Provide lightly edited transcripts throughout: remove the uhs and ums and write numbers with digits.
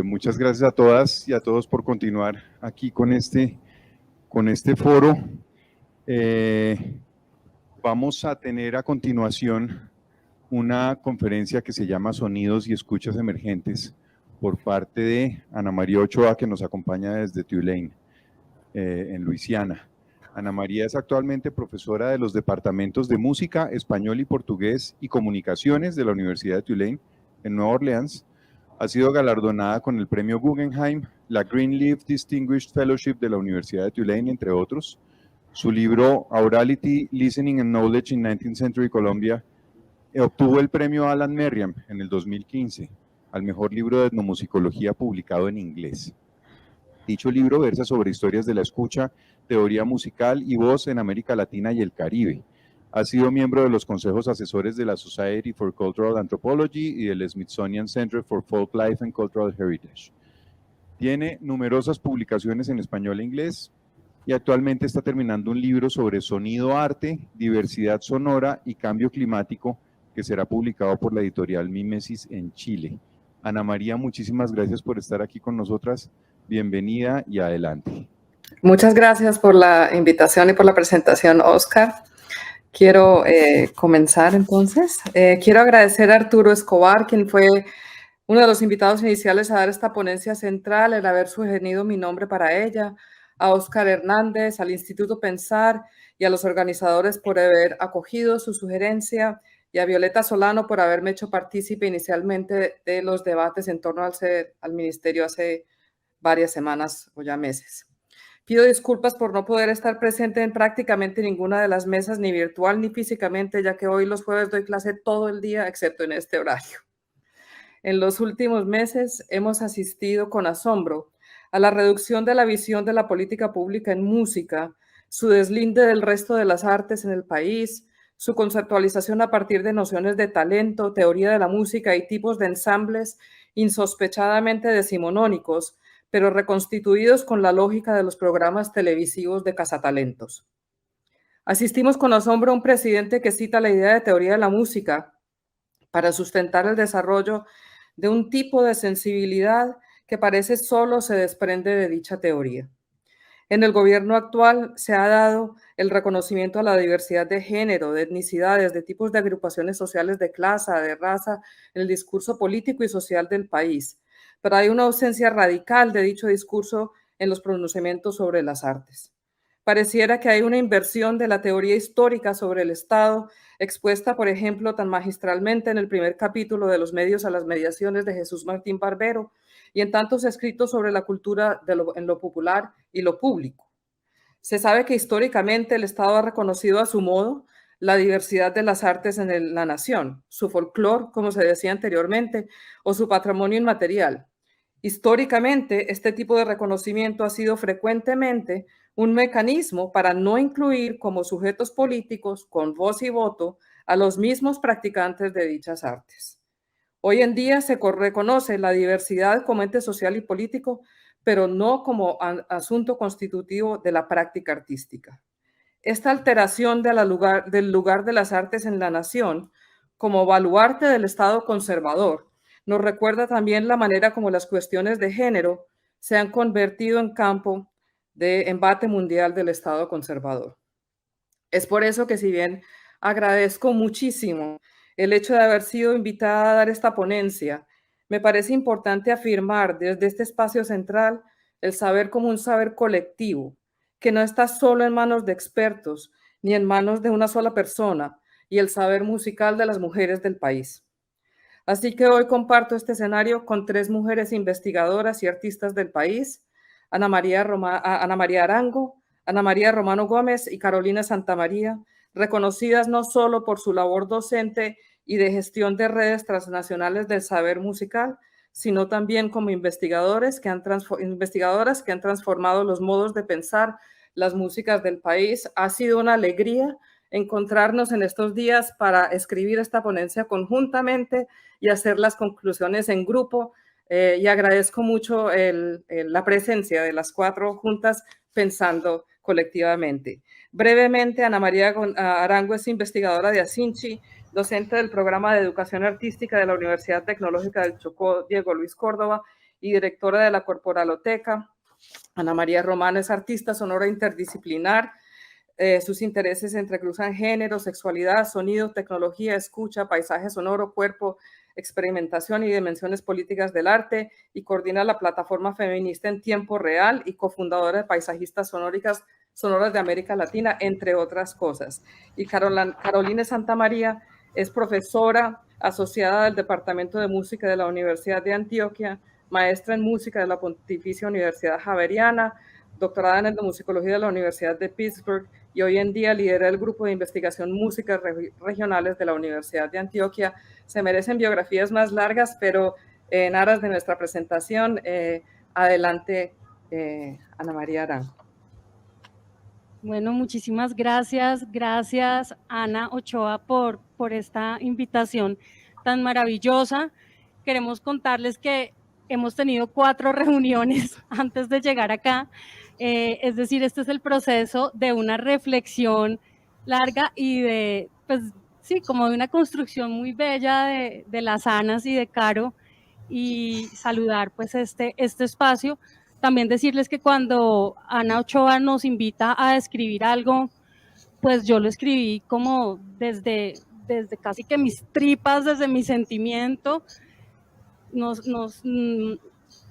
Muchas gracias a todas y a todos por continuar aquí con este foro. Vamos a tener a continuación una conferencia que se llama Sonidos y Escuchas Emergentes por parte de Ana María Ochoa, que nos acompaña desde Tulane, en Luisiana. Ana María es actualmente profesora de los departamentos de Música, Español y Portugués y Comunicaciones de la Universidad de Tulane en Nueva Orleans. Ha sido galardonada con el premio Guggenheim, la Greenleaf Distinguished Fellowship de la Universidad de Tulane, entre otros. Su libro Aurality, Listening and Knowledge in 19th Century Colombia obtuvo el premio Alan Merriam en el 2015 al mejor libro de etnomusicología publicado en inglés. Dicho libro versa sobre historias de la escucha, teoría musical y voz en América Latina y el Caribe. Ha sido miembro de los consejos asesores de la Society for Cultural Anthropology y del Smithsonian Center for Folklife and Cultural Heritage. Tiene numerosas publicaciones en español e inglés y actualmente está terminando un libro sobre sonido arte, diversidad sonora y cambio climático que será publicado por la editorial Mimesis en Chile. Ana María, muchísimas gracias por estar aquí con nosotras. Bienvenida y adelante. Muchas gracias por la invitación y por la presentación, Oscar. Quiero comenzar entonces. Quiero agradecer a Arturo Escobar, quien fue uno de los invitados iniciales a dar esta ponencia central, el haber sugerido mi nombre para ella, a Oscar Hernández, al Instituto Pensar y a los organizadores por haber acogido su sugerencia y a Violeta Solano por haberme hecho partícipe inicialmente de los debates en torno al ministerio hace varias semanas o ya meses. Pido disculpas por no poder estar presente en prácticamente ninguna de las mesas, ni virtual ni físicamente, ya que hoy los jueves doy clase todo el día, excepto en este horario. En los últimos meses hemos asistido con asombro a la reducción de la visión de la política pública en música, su deslinde del resto de las artes en el país, su conceptualización a partir de nociones de talento, teoría de la música y tipos de ensambles insospechadamente decimonónicos, pero reconstituidos con la lógica de los programas televisivos de cazatalentos. Asistimos con asombro a un presidente que cita la idea de teoría de la música para sustentar el desarrollo de un tipo de sensibilidad que parece solo se desprende de dicha teoría. En el gobierno actual se ha dado el reconocimiento a la diversidad de género, de etnicidades, de tipos de agrupaciones sociales de clase, de raza, en el discurso político y social del país, pero hay una ausencia radical de dicho discurso en los pronunciamientos sobre las artes. Pareciera que hay una inversión de la teoría histórica sobre el Estado, expuesta, por ejemplo, tan magistralmente en el primer capítulo de Los medios a las mediaciones de Jesús Martín Barbero y en tantos escritos sobre la cultura en lo popular y lo público. Se sabe que históricamente el Estado ha reconocido a su modo la diversidad de las artes en la nación, su folclore, como se decía anteriormente, o su patrimonio inmaterial. Históricamente, este tipo de reconocimiento ha sido frecuentemente un mecanismo para no incluir como sujetos políticos con voz y voto a los mismos practicantes de dichas artes. Hoy en día se reconoce la diversidad como ente social y político, pero no como asunto constitutivo de la práctica artística. Esta alteración del lugar de las artes en la nación como baluarte del Estado conservador nos recuerda también la manera como las cuestiones de género se han convertido en campo de embate mundial del Estado conservador. Es por eso que, si bien agradezco muchísimo el hecho de haber sido invitada a dar esta ponencia, me parece importante afirmar desde este espacio central el saber como un saber colectivo, que no está solo en manos de expertos ni en manos de una sola persona, y el saber musical de las mujeres del país. Así que hoy comparto este escenario con tres mujeres investigadoras y artistas del país: Ana María Arango, Ana María Romano Gómez y Carolina Santamaría, reconocidas no solo por su labor docente y de gestión de redes transnacionales del saber musical, sino también como investigadoras que han transformado los modos de pensar las músicas del país. Ha sido una alegría encontrarnos en estos días para escribir esta ponencia conjuntamente y hacer las conclusiones en grupo, y agradezco mucho la presencia de las cuatro juntas pensando colectivamente. Brevemente, Ana María Arango es investigadora de Asinchi, docente del programa de educación artística de la Universidad Tecnológica del Chocó Diego Luis Córdoba y directora de la Corporaloteca. Ana María Romano es artista sonora interdisciplinar. Sus intereses se entrecruzan género, sexualidad, sonido, tecnología, escucha, paisaje sonoro, cuerpo, experimentación y dimensiones políticas del arte, y coordina la plataforma feminista en tiempo real y cofundadora de Paisajistas Sonoras de América Latina, entre otras cosas. Y Caroline Santamaría es profesora asociada del Departamento de Música de la Universidad de Antioquia, maestra en música de la Pontificia Universidad Javeriana, doctorada en etnomusicología de la Universidad de Pittsburgh, y hoy en día lidera el grupo de investigación músicas regionales de la Universidad de Antioquia. Se merecen biografías más largas, pero en aras de nuestra presentación, adelante, Ana María Arango. Bueno, muchísimas gracias. Gracias, Ana Ochoa, por esta invitación tan maravillosa. Queremos contarles que hemos tenido 4 reuniones antes de llegar acá. Es decir, este es el proceso de una reflexión larga y de, pues sí, como de una construcción muy bella de las Anas y de Caro, y saludar pues este espacio. También decirles que cuando Ana Ochoa nos invita a escribir algo, pues yo lo escribí como desde casi que mis tripas, desde mi sentimiento,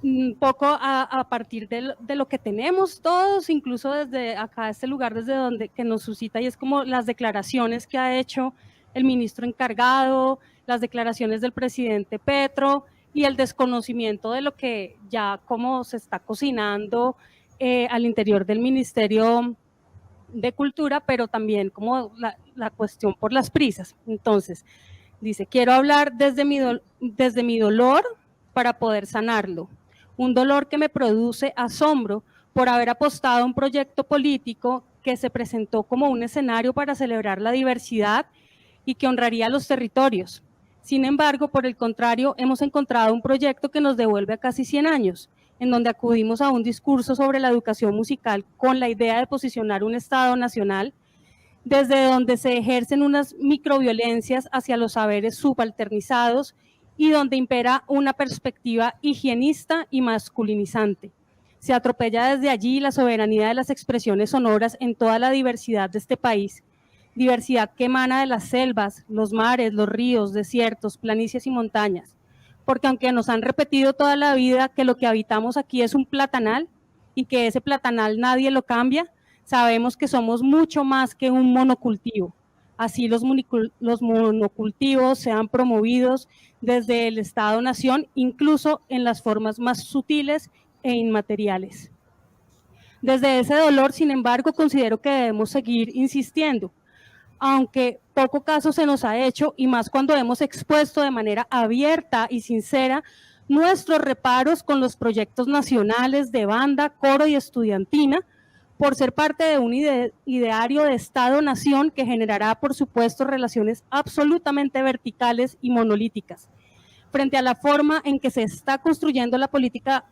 un poco a partir de lo que tenemos todos, incluso desde acá, este lugar desde donde que nos suscita, y es como las declaraciones que ha hecho el ministro encargado, las declaraciones del presidente Petro y el desconocimiento de lo que ya como se está cocinando al interior del Ministerio de Cultura, pero también como la cuestión por las prisas. Entonces, dice, quiero hablar desde mi dolor para poder sanarlo. Un dolor que me produce asombro por haber apostado a un proyecto político que se presentó como un escenario para celebrar la diversidad y que honraría a los territorios. Sin embargo, por el contrario, hemos encontrado un proyecto que nos devuelve a casi 100 años, en donde acudimos a un discurso sobre la educación musical con la idea de posicionar un Estado nacional, desde donde se ejercen unas microviolencias hacia los saberes subalternizados y donde impera una perspectiva higienista y masculinizante. Se atropella desde allí la soberanía de las expresiones sonoras en toda la diversidad de este país, diversidad que emana de las selvas, los mares, los ríos, desiertos, planicies y montañas, porque aunque nos han repetido toda la vida que lo que habitamos aquí es un platanal y que ese platanal nadie lo cambia, sabemos que somos mucho más que un monocultivo. Así los monocultivos se han promovido desde el Estado-Nación, incluso en las formas más sutiles e inmateriales. Desde ese dolor, sin embargo, considero que debemos seguir insistiendo, aunque poco caso se nos ha hecho, y más cuando hemos expuesto de manera abierta y sincera nuestros reparos con los proyectos nacionales de banda, coro y estudiantina, por ser parte de un ideario de Estado-Nación que generará, por supuesto, relaciones absolutamente verticales y monolíticas. Frente a la forma en que se está construyendo la política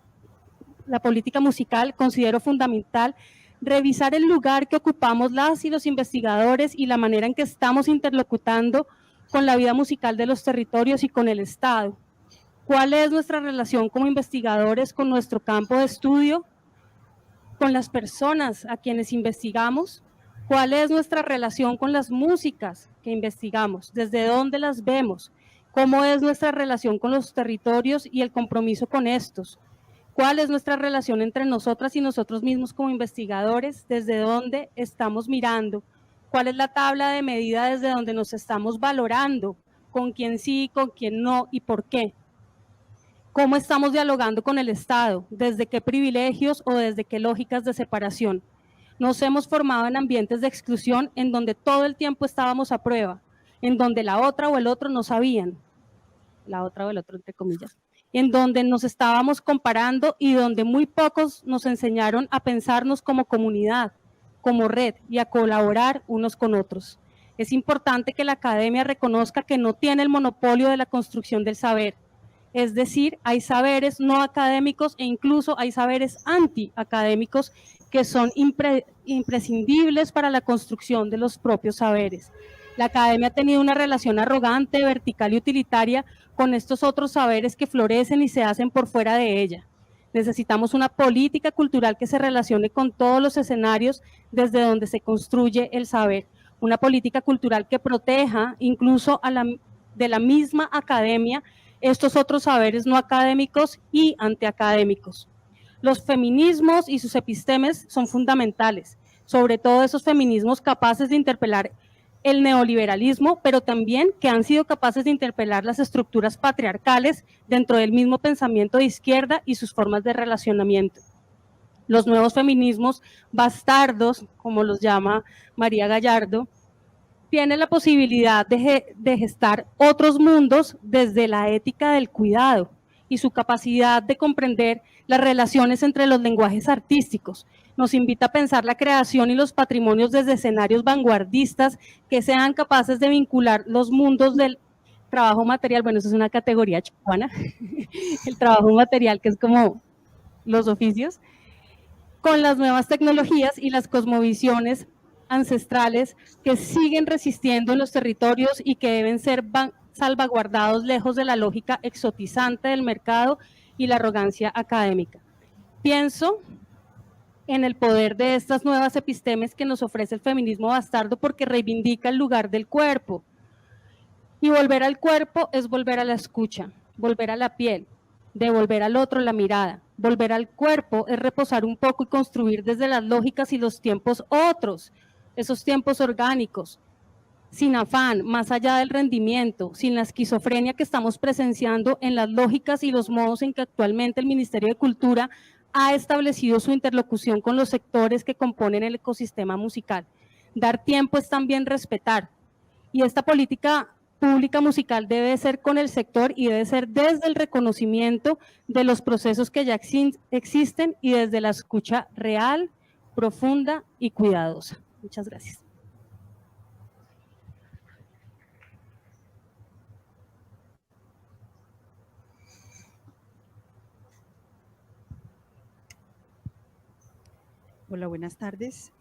musical, considero fundamental revisar el lugar que ocupamos las y los investigadores y la manera en que estamos interlocutando con la vida musical de los territorios y con el Estado. ¿Cuál es nuestra relación como investigadores con nuestro campo de estudio, con las personas a quienes investigamos? ¿Cuál es nuestra relación con las músicas que investigamos? ¿Desde dónde las vemos? ¿Cómo es nuestra relación con los territorios y el compromiso con estos? ¿Cuál es nuestra relación entre nosotras y nosotros mismos como investigadores? ¿Desde dónde estamos mirando? ¿Cuál es la tabla de medida desde donde nos estamos valorando? ¿Con quién sí, con quién no y por qué? ¿Cómo estamos dialogando con el Estado? ¿Desde qué privilegios o desde qué lógicas de separación? Nos hemos formado en ambientes de exclusión en donde todo el tiempo estábamos a prueba, en donde la otra o el otro no sabían, la otra o el otro entre comillas, en donde nos estábamos comparando y donde muy pocos nos enseñaron a pensarnos como comunidad, como red y a colaborar unos con otros. Es importante que la academia reconozca que no tiene el monopolio de la construcción del saber. Es decir, hay saberes no académicos e incluso hay saberes antiacadémicos que son imprescindibles para la construcción de los propios saberes. La academia ha tenido una relación arrogante, vertical y utilitaria con estos otros saberes que florecen y se hacen por fuera de ella. Necesitamos una política cultural que se relacione con todos los escenarios desde donde se construye el saber. Una política cultural que proteja incluso de la misma academia estos otros saberes no académicos y antiacadémicos. Los feminismos y sus epistemes son fundamentales, sobre todo esos feminismos capaces de interpelar el neoliberalismo, pero también que han sido capaces de interpelar las estructuras patriarcales dentro del mismo pensamiento de izquierda y sus formas de relacionamiento. Los nuevos feminismos bastardos, como los llama María Gallardo, tienen la posibilidad de gestar otros mundos desde la ética del cuidado y su capacidad de comprender las relaciones entre los lenguajes artísticos. Nos invita a pensar la creación y los patrimonios desde escenarios vanguardistas que sean capaces de vincular los mundos del trabajo material, bueno, eso es una categoría chihuana, el trabajo material que es como los oficios, con las nuevas tecnologías y las cosmovisiones ancestrales que siguen resistiendo en los territorios y que deben ser salvaguardados lejos de la lógica exotizante del mercado y la arrogancia académica. Pienso en el poder de estas nuevas epistemes que nos ofrece el feminismo bastardo porque reivindica el lugar del cuerpo. Y volver al cuerpo es volver a la escucha, volver a la piel, devolver al otro la mirada. Volver al cuerpo es reposar un poco y construir desde las lógicas y los tiempos otros, esos tiempos orgánicos, sin afán, más allá del rendimiento, sin la esquizofrenia que estamos presenciando en las lógicas y los modos en que actualmente el Ministerio de Cultura ha establecido su interlocución con los sectores que componen el ecosistema musical. Dar tiempo es también respetar, y esta política pública musical debe ser con el sector y debe ser desde el reconocimiento de los procesos que ya existen y desde la escucha real, profunda y cuidadosa. Muchas gracias. Hola, buenas tardes.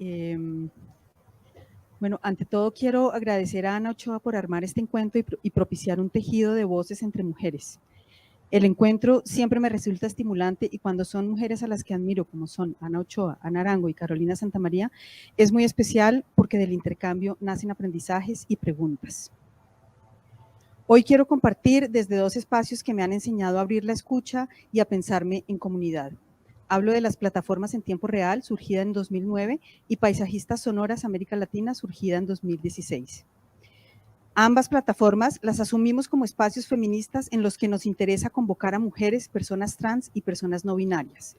Bueno, ante todo quiero agradecer a Ana Ochoa por armar este encuentro y propiciar un tejido de voces entre mujeres. El encuentro siempre me resulta estimulante y cuando son mujeres a las que admiro, como son Ana Ochoa, Ana Arango y Carolina Santamaría, es muy especial porque del intercambio nacen aprendizajes y preguntas. Hoy quiero compartir desde dos espacios que me han enseñado a abrir la escucha y a pensarme en comunidad. Hablo de las plataformas en tiempo real, surgida en 2009, y Paisajistas Sonoras América Latina, surgida en 2016. Ambas plataformas las asumimos como espacios feministas en los que nos interesa convocar a mujeres, personas trans y personas no binarias.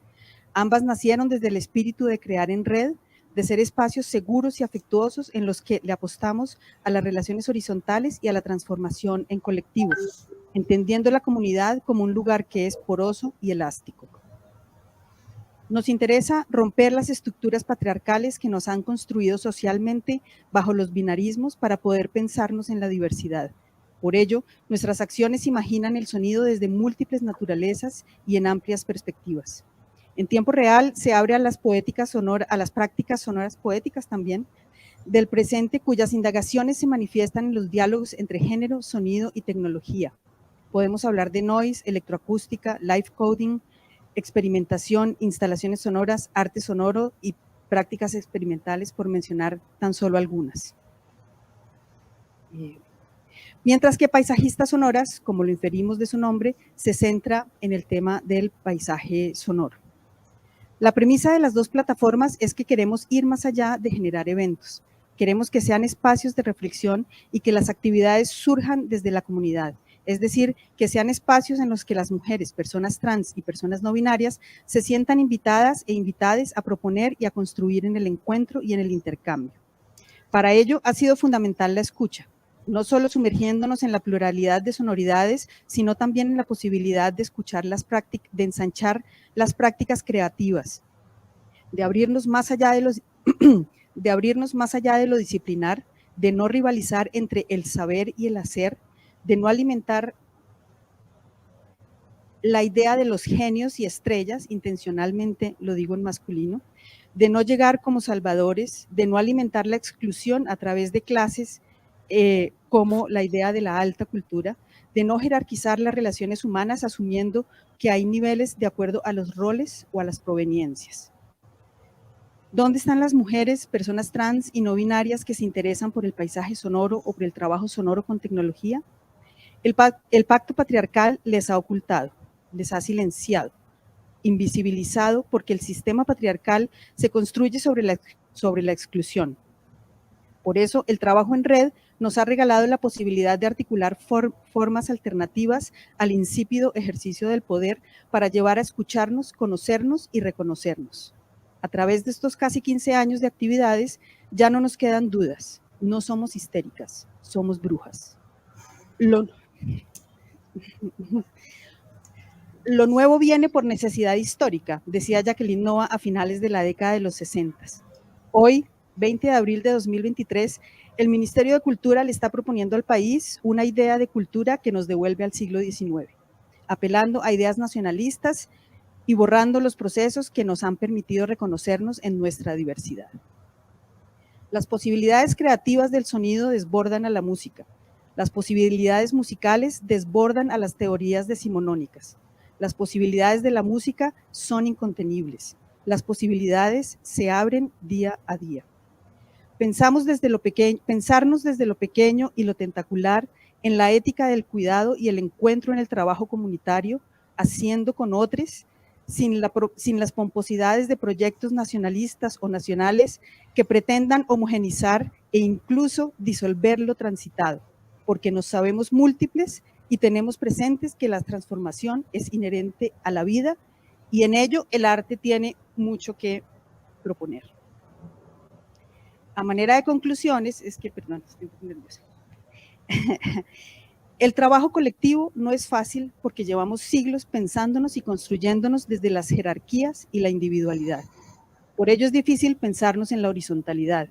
Ambas nacieron desde el espíritu de crear en red, de ser espacios seguros y afectuosos en los que le apostamos a las relaciones horizontales y a la transformación en colectivo, entendiendo la comunidad como un lugar que es poroso y elástico. Nos interesa romper las estructuras patriarcales que nos han construido socialmente bajo los binarismos para poder pensarnos en la diversidad. Por ello, nuestras acciones imaginan el sonido desde múltiples naturalezas y en amplias perspectivas. En tiempo real se abre a las prácticas sonoras poéticas también del presente, cuyas indagaciones se manifiestan en los diálogos entre género, sonido y tecnología. Podemos hablar de noise, electroacústica, live coding, experimentación, instalaciones sonoras, arte sonoro y prácticas experimentales, por mencionar tan solo algunas. Mientras que Paisajistas Sonoras, como lo inferimos de su nombre, se centra en el tema del paisaje sonoro. La premisa de las dos plataformas es que queremos ir más allá de generar eventos. Queremos que sean espacios de reflexión y que las actividades surjan desde la comunidad. Es decir, que sean espacios en los que las mujeres, personas trans y personas no binarias se sientan invitadas e invitadas a proponer y a construir en el encuentro y en el intercambio. Para ello ha sido fundamental la escucha, no solo sumergiéndonos en la pluralidad de sonoridades, sino también en la posibilidad de escuchar de ensanchar las prácticas creativas, de abrirnos más allá de lo disciplinar, de no rivalizar entre el saber y el hacer, de no alimentar la idea de los genios y estrellas, intencionalmente lo digo en masculino, de no llegar como salvadores, de no alimentar la exclusión a través de clases como la idea de la alta cultura, de no jerarquizar las relaciones humanas asumiendo que hay niveles de acuerdo a los roles o a las proveniencias. ¿Dónde están las mujeres, personas trans y no binarias que se interesan por el paisaje sonoro o por el trabajo sonoro con tecnología? El pacto patriarcal les ha ocultado, les ha silenciado, invisibilizado, porque el sistema patriarcal se construye sobre la exclusión. Por eso, el trabajo en red nos ha regalado la posibilidad de articular formas alternativas al insípido ejercicio del poder para llevar a escucharnos, conocernos y reconocernos. A través de estos casi 15 años de actividades, ya no nos quedan dudas. No somos histéricas, somos brujas. Lo nuevo viene por necesidad histórica, decía Jacqueline Noa a finales de la década de los 60. Hoy, 20 de abril de 2023, el Ministerio de Cultura le está proponiendo al país una idea de cultura que nos devuelve al siglo XIX, apelando a ideas nacionalistas y borrando los procesos que nos han permitido reconocernos en nuestra diversidad. Las posibilidades creativas del sonido desbordan a la música. Las posibilidades musicales desbordan a las teorías decimonónicas. Las posibilidades de la música son incontenibles. Las posibilidades se abren día a día. Pensarnos desde lo pequeño y lo tentacular en la ética del cuidado y el encuentro en el trabajo comunitario, haciendo con otros, sin las pomposidades de proyectos nacionalistas o nacionales que pretendan homogenizar e incluso disolver lo transitado, porque nos sabemos múltiples y tenemos presentes que la transformación es inherente a la vida y en ello el arte tiene mucho que proponer. A manera de conclusiones, estoy nerviosa. El trabajo colectivo no es fácil porque llevamos siglos pensándonos y construyéndonos desde las jerarquías y la individualidad. Por ello es difícil pensarnos en la horizontalidad.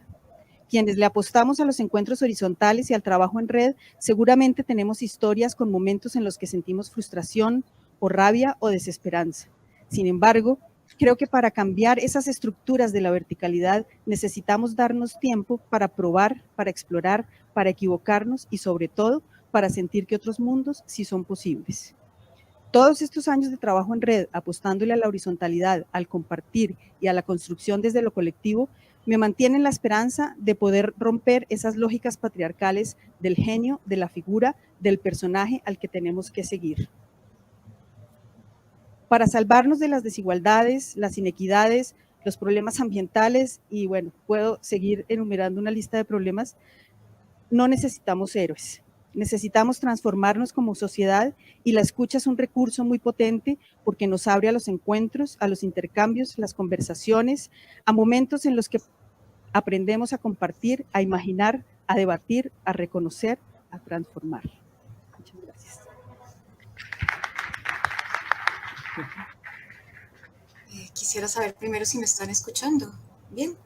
Quienes le apostamos a los encuentros horizontales y al trabajo en red, seguramente tenemos historias con momentos en los que sentimos frustración o rabia o desesperanza. Sin embargo, creo que para cambiar esas estructuras de la verticalidad necesitamos darnos tiempo para probar, para explorar, para equivocarnos y sobre todo para sentir que otros mundos sí son posibles. Todos estos años de trabajo en red, apostándole a la horizontalidad, al compartir y a la construcción desde lo colectivo, me mantienen la esperanza de poder romper esas lógicas patriarcales del genio, de la figura, del personaje al que tenemos que seguir. Para salvarnos de las desigualdades, las inequidades, los problemas ambientales, y bueno, puedo seguir enumerando una lista de problemas, no necesitamos héroes. Necesitamos transformarnos como sociedad y la escucha es un recurso muy potente porque nos abre a los encuentros, a los intercambios, las conversaciones, a momentos en los que aprendemos a compartir, a imaginar, a debatir, a reconocer, a transformar. Muchas gracias. Quisiera saber primero si me están escuchando. ¿Bien?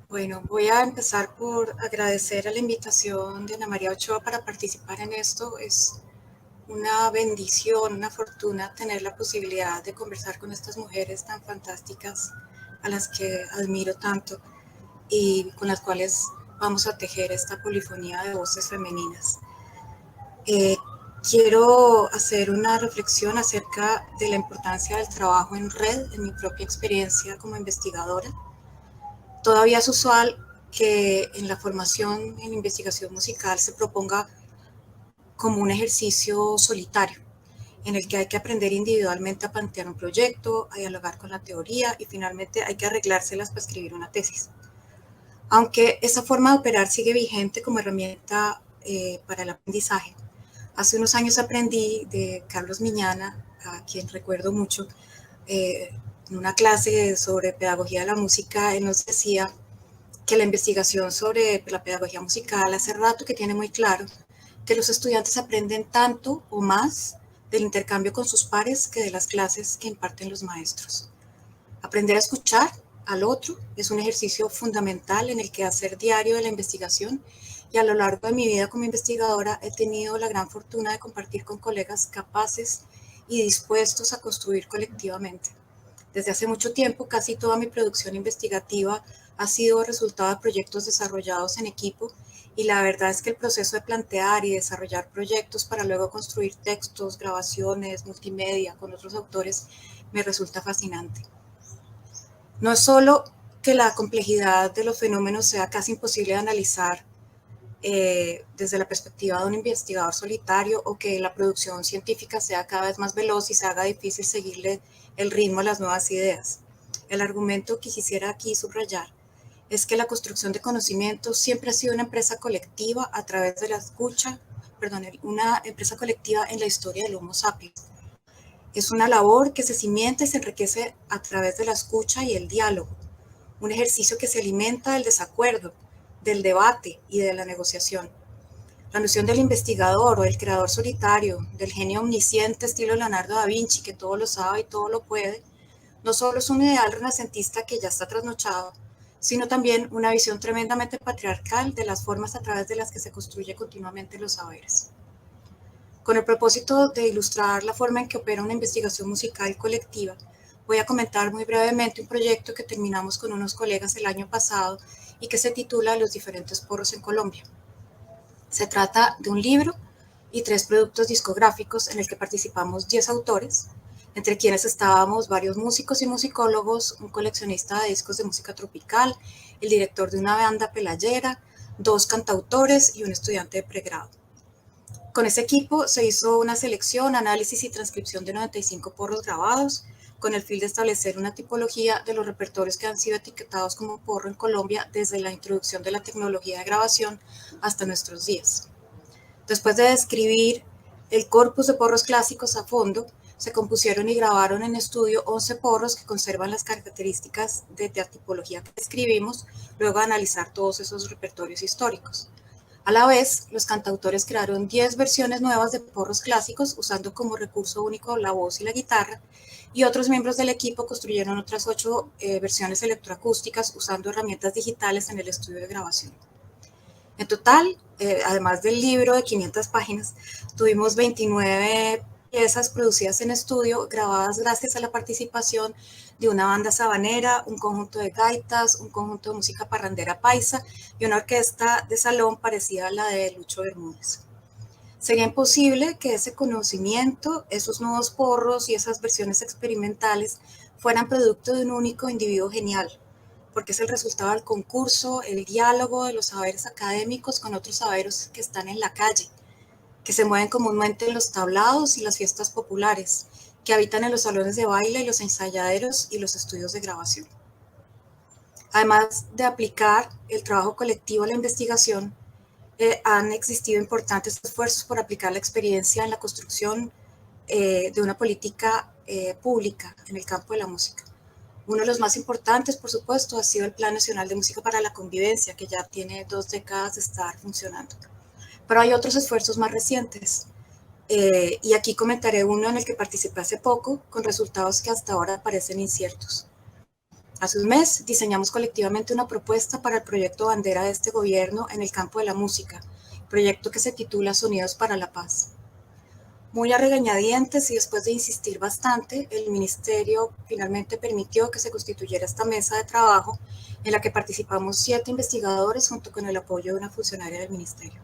Bueno, voy a empezar por agradecer a la invitación de Ana María Ochoa para participar en esto. Es una bendición, una fortuna tener la posibilidad de conversar con estas mujeres tan fantásticas a las que admiro tanto y con las cuales vamos a tejer esta polifonía de voces femeninas. Quiero hacer una reflexión acerca de la importancia del trabajo en red en mi propia experiencia como investigadora. Todavía es usual que en la formación en investigación musical se proponga como un ejercicio solitario, en el que hay que aprender individualmente a plantear un proyecto, a dialogar con la teoría y finalmente hay que arreglárselas para escribir una tesis. Aunque esa forma de operar sigue vigente como herramienta para el aprendizaje. Hace unos años aprendí de Carlos Miñana, a quien recuerdo mucho, en una clase sobre pedagogía de la música, él nos decía que la investigación sobre la pedagogía musical hace rato que tiene muy claro que los estudiantes aprenden tanto o más del intercambio con sus pares que de las clases que imparten los maestros. Aprender a escuchar al otro es un ejercicio fundamental en el quehacer diario de la investigación y a lo largo de mi vida como investigadora he tenido la gran fortuna de compartir con colegas capaces y dispuestos a construir colectivamente. Desde hace mucho tiempo, casi toda mi producción investigativa ha sido resultado de proyectos desarrollados en equipo, y la verdad es que el proceso de plantear y desarrollar proyectos para luego construir textos, grabaciones, multimedia con otros autores me resulta fascinante. No es solo que la complejidad de los fenómenos sea casi imposible de analizar desde la perspectiva de un investigador solitario, o que la producción científica sea cada vez más veloz y se haga difícil seguirle el ritmo a las nuevas ideas. El argumento que quisiera aquí subrayar es que la construcción de conocimiento siempre ha sido una empresa colectiva a través de la escucha, una empresa colectiva en la historia del Homo sapiens. Es una labor que se cimienta y se enriquece a través de la escucha y el diálogo, un ejercicio que se alimenta del desacuerdo, del debate y de la negociación. La noción del investigador o del creador solitario, del genio omnisciente estilo Leonardo da Vinci, que todo lo sabe y todo lo puede, no solo es un ideal renacentista que ya está trasnochado, sino también una visión tremendamente patriarcal de las formas a través de las que se construye continuamente los saberes. Con el propósito de ilustrar la forma en que opera una investigación musical colectiva, voy a comentar muy brevemente un proyecto que terminamos con unos colegas el año pasado y que se titula Los diferentes porros en Colombia. Se trata de un libro y 3 productos discográficos en el que participamos 10 autores, entre quienes estábamos varios músicos y musicólogos, un coleccionista de discos de música tropical, el director de una banda pelayera, 2 cantautores y un estudiante de pregrado. Con ese equipo se hizo una selección, análisis y transcripción de 95 porros grabados, con el fin de establecer una tipología de los repertorios que han sido etiquetados como porro en Colombia desde la introducción de la tecnología de grabación hasta nuestros días. Después de describir el corpus de porros clásicos a fondo, se compusieron y grabaron en estudio 11 porros que conservan las características de la tipología que describimos, luego de analizar todos esos repertorios históricos. A la vez, los cantautores crearon 10 versiones nuevas de porros clásicos usando como recurso único la voz y la guitarra, y otros miembros del equipo construyeron otras 8 versiones electroacústicas usando herramientas digitales en el estudio de grabación. En total, además del libro de 500 páginas, tuvimos 29 piezas producidas en estudio, grabadas gracias a la participación de una banda sabanera, un conjunto de gaitas, un conjunto de música parrandera paisa y una orquesta de salón parecida a la de Lucho Bermúdez. Sería imposible que ese conocimiento, esos nuevos porros y esas versiones experimentales fueran producto de un único individuo genial, porque es el resultado del concurso, el diálogo de los saberes académicos con otros saberes que están en la calle, que se mueven comúnmente en los tablados y las fiestas populares, que habitan en los salones de baile y los ensayaderos y los estudios de grabación. Además de aplicar el trabajo colectivo a la investigación, han existido importantes esfuerzos por aplicar la experiencia en la construcción de una política pública en el campo de la música. Uno de los más importantes, por supuesto, ha sido el Plan Nacional de Música para la Convivencia, que ya tiene 2 décadas de estar funcionando. Pero hay otros esfuerzos más recientes, y aquí comentaré uno en el que participé hace poco, con resultados que hasta ahora parecen inciertos. Hace un mes diseñamos colectivamente una propuesta para el proyecto bandera de este gobierno en el campo de la música, proyecto que se titula Sonidos para la Paz. Muy a regañadientes y después de insistir bastante, el ministerio finalmente permitió que se constituyera esta mesa de trabajo en la que participamos 7 investigadores junto con el apoyo de una funcionaria del ministerio.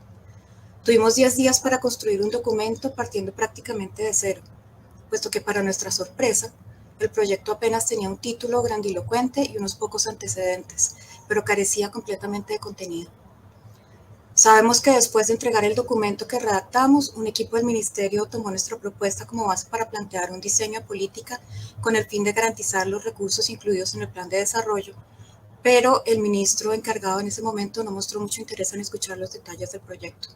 Tuvimos 10 días para construir un documento partiendo prácticamente de cero, puesto que para nuestra sorpresa, el proyecto apenas tenía un título grandilocuente y unos pocos antecedentes, pero carecía completamente de contenido. Sabemos que después de entregar el documento que redactamos, un equipo del ministerio tomó nuestra propuesta como base para plantear un diseño de política con el fin de garantizar los recursos incluidos en el plan de desarrollo, pero el ministro encargado en ese momento no mostró mucho interés en escuchar los detalles del proyecto.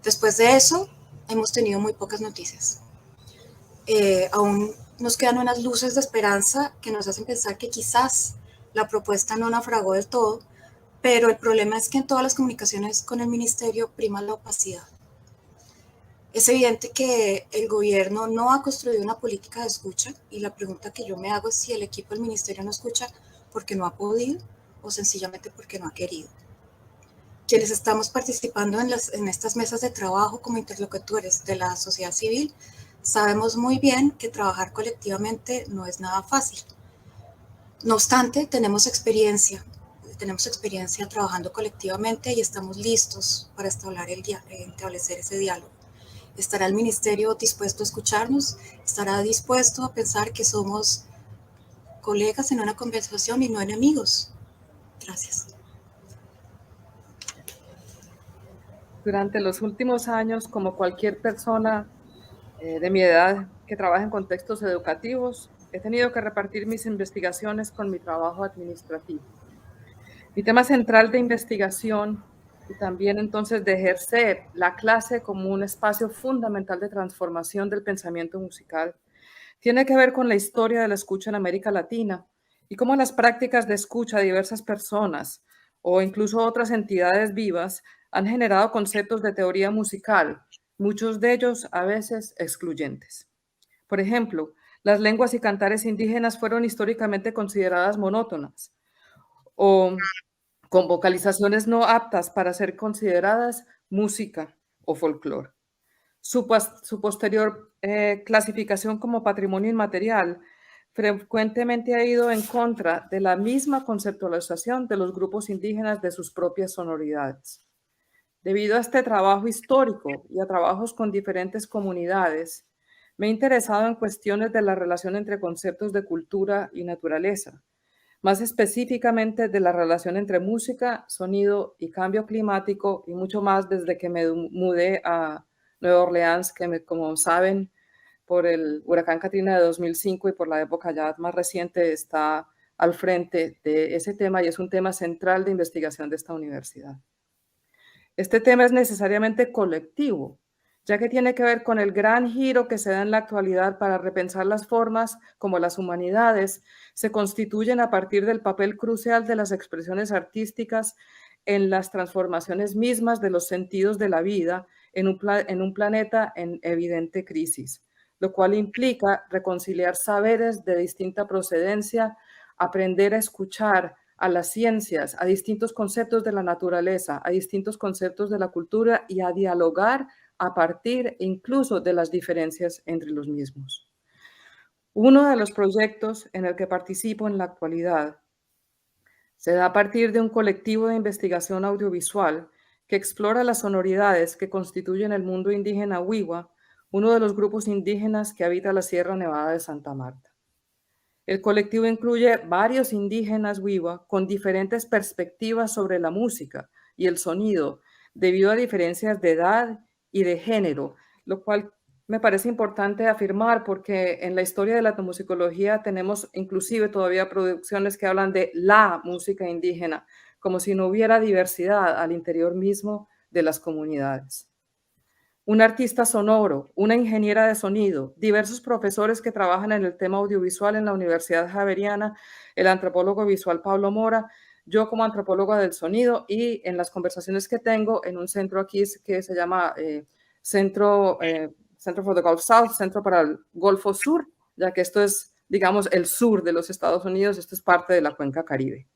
Después de eso, hemos tenido muy pocas noticias. Aún nos quedan unas luces de esperanza que nos hacen pensar que quizás la propuesta no naufragó del todo, pero el problema es que en todas las comunicaciones con el ministerio prima la opacidad. Es evidente que el gobierno no ha construido una política de escucha, y la pregunta que yo me hago es si el equipo del ministerio no escucha porque no ha podido o sencillamente porque no ha querido. Quienes estamos participando en estas mesas de trabajo como interlocutores de la sociedad civil, Sabemos muy bien que trabajar colectivamente no es nada fácil. No obstante, tenemos experiencia trabajando colectivamente y estamos listos para establecer ese diálogo. ¿Estará el ministerio dispuesto a escucharnos? ¿Estará dispuesto a pensar que somos colegas en una conversación y no enemigos? Gracias. Durante los últimos años, como cualquier persona de mi edad que trabaja en contextos educativos, he tenido que repartir mis investigaciones con mi trabajo administrativo. Mi tema central de investigación y también entonces de ejercer la clase como un espacio fundamental de transformación del pensamiento musical tiene que ver con la historia de la escucha en América Latina y cómo las prácticas de escucha de diversas personas o incluso otras entidades vivas han generado conceptos de teoría musical, muchos de ellos a veces excluyentes. Por ejemplo, las lenguas y cantares indígenas fueron históricamente consideradas monótonas o con vocalizaciones no aptas para ser consideradas música o folclore. Su posterior clasificación como patrimonio inmaterial frecuentemente ha ido en contra de la misma conceptualización de los grupos indígenas de sus propias sonoridades. Debido a este trabajo histórico y a trabajos con diferentes comunidades, me he interesado en cuestiones de la relación entre conceptos de cultura y naturaleza, más específicamente de la relación entre música, sonido y cambio climático y mucho más desde que me mudé a Nueva Orleans, que como saben, por el huracán Katrina de 2005 y por la época ya más reciente está al frente de ese tema y es un tema central de investigación de esta universidad. Este tema es necesariamente colectivo, ya que tiene que ver con el gran giro que se da en la actualidad para repensar las formas como las humanidades se constituyen a partir del papel crucial de las expresiones artísticas en las transformaciones mismas de los sentidos de la vida en un planeta en evidente crisis, lo cual implica reconciliar saberes de distinta procedencia, aprender a escuchar a las ciencias, a distintos conceptos de la naturaleza, a distintos conceptos de la cultura y a dialogar a partir incluso de las diferencias entre los mismos. Uno de los proyectos en el que participo en la actualidad se da a partir de un colectivo de investigación audiovisual que explora las sonoridades que constituyen el mundo indígena Wiwa, uno de los grupos indígenas que habita la Sierra Nevada de Santa Marta. El colectivo incluye varios indígenas Wiwa con diferentes perspectivas sobre la música y el sonido debido a diferencias de edad y de género, lo cual me parece importante afirmar porque en la historia de la etnomusicología tenemos inclusive todavía producciones que hablan de la música indígena, como si no hubiera diversidad al interior mismo de las comunidades. Un artista sonoro, una ingeniera de sonido, diversos profesores que trabajan en el tema audiovisual en la Universidad Javeriana, el antropólogo visual Pablo Mora, yo como antropóloga del sonido y en las conversaciones que tengo en un centro aquí que se llama Centro for the Gulf South, Centro para el Golfo Sur, ya que esto es, digamos, el sur de los Estados Unidos, esto es parte de la cuenca Caribe.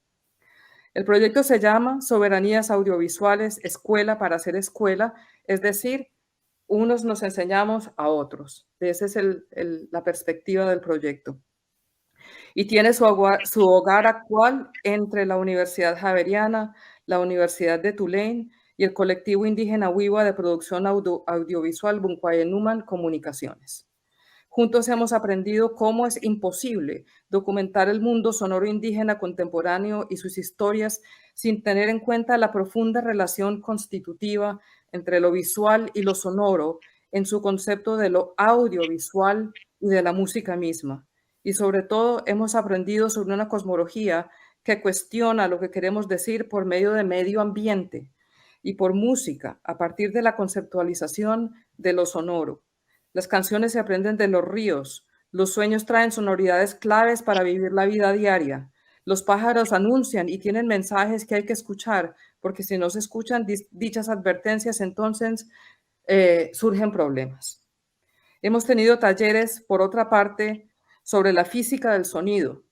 El proyecto se llama Soberanías Audiovisuales, Escuela para Hacer Escuela, es decir, unos nos enseñamos a otros. Esa es la perspectiva del proyecto. Y tiene su hogar actual entre la Universidad Javeriana, la Universidad de Tulane y el colectivo indígena Wiwa de producción audiovisual Buncuayenuman Comunicaciones. Juntos hemos aprendido cómo es imposible documentar el mundo sonoro indígena contemporáneo y sus historias sin tener en cuenta la profunda relación constitutiva entre lo visual y lo sonoro en su concepto de lo audiovisual y de la música misma. Y sobre todo hemos aprendido sobre una cosmología que cuestiona lo que queremos decir por medio de medio ambiente y por música a partir de la conceptualización de lo sonoro. Las canciones se aprenden de los ríos, los sueños traen sonoridades claves para vivir la vida diaria. Los pájaros anuncian y tienen mensajes que hay que escuchar, porque si no se escuchan dichas advertencias, entonces surgen problemas. Hemos tenido talleres, por otra parte, sobre la física del sonido,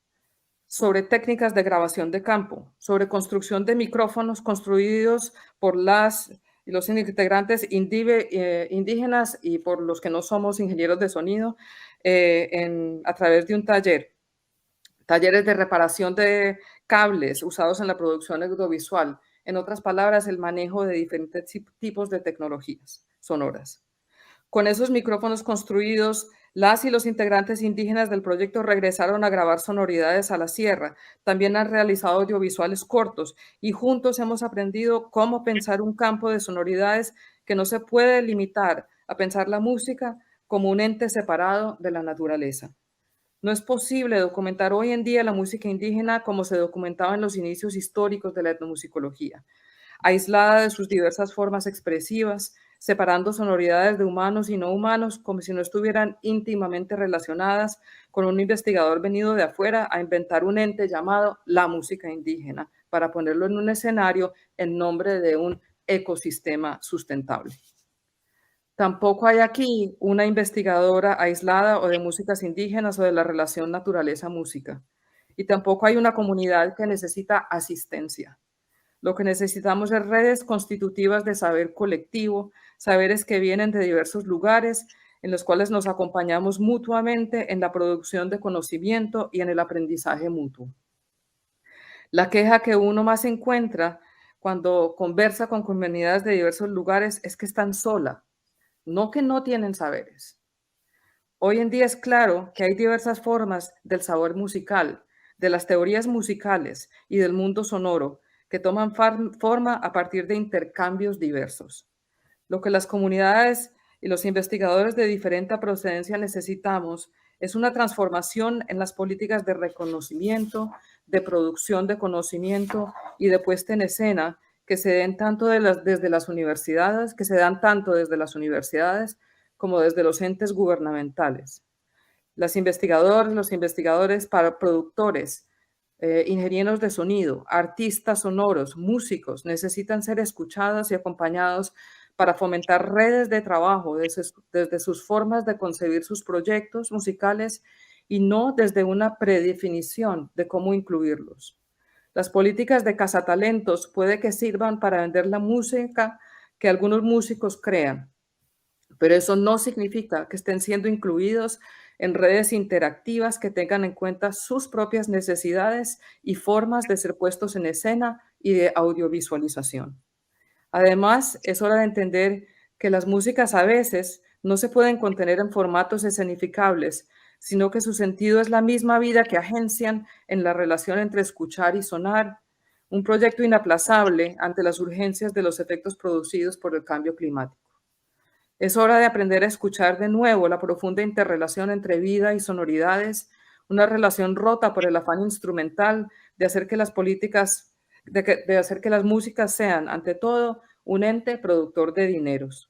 sobre técnicas de grabación de campo, sobre construcción de micrófonos construidos por las y los integrantes indígenas y por los que no somos ingenieros de sonido a través de un talleres de reparación de cables usados en la producción audiovisual. En otras palabras, el manejo de diferentes tipos de tecnologías sonoras. Con esos micrófonos construidos, las y los integrantes indígenas del proyecto regresaron a grabar sonoridades a la sierra. También han realizado audiovisuales cortos y juntos hemos aprendido cómo pensar un campo de sonoridades que no se puede limitar a pensar la música como un ente separado de la naturaleza. No es posible documentar hoy en día la música indígena como se documentaba en los inicios históricos de la etnomusicología, aislada de sus diversas formas expresivas, separando sonoridades de humanos y no humanos como si no estuvieran íntimamente relacionadas, con un investigador venido de afuera a inventar un ente llamado la música indígena para ponerlo en un escenario en nombre de un ecosistema sustentable. Tampoco hay aquí una investigadora aislada o de músicas indígenas o de la relación naturaleza-música. Y tampoco hay una comunidad que necesita asistencia. Lo que necesitamos es redes constitutivas de saber colectivo, saberes que vienen de diversos lugares, en los cuales nos acompañamos mutuamente en la producción de conocimiento y en el aprendizaje mutuo. La queja que uno más encuentra cuando conversa con comunidades de diversos lugares es que están solas, no que no tienen saberes. Hoy en día es claro que hay diversas formas del saber musical, de las teorías musicales y del mundo sonoro que toman forma a partir de intercambios diversos. Lo que las comunidades y los investigadores de diferente procedencia necesitamos es una transformación en las políticas de reconocimiento, de producción de conocimiento y de puesta en escena que se den tanto desde las universidades, como desde los entes gubernamentales. Los investigadores, productores, ingenieros de sonido, artistas sonoros, músicos, necesitan ser escuchados y acompañados para fomentar redes de trabajo desde sus formas de concebir sus proyectos musicales y no desde una predefinición de cómo incluirlos. Las políticas de cazatalentos puede que sirvan para vender la música que algunos músicos crean, pero eso no significa que estén siendo incluidos en redes interactivas que tengan en cuenta sus propias necesidades y formas de ser puestos en escena y de audiovisualización. Además, es hora de entender que las músicas a veces no se pueden contener en formatos escenificables, sino que su sentido es la misma vida que agencian en la relación entre escuchar y sonar, un proyecto inaplazable ante las urgencias de los efectos producidos por el cambio climático. Es hora de aprender a escuchar de nuevo la profunda interrelación entre vida y sonoridades, una relación rota por el afán instrumental de hacer que las músicas sean, ante todo, un ente productor de dineros.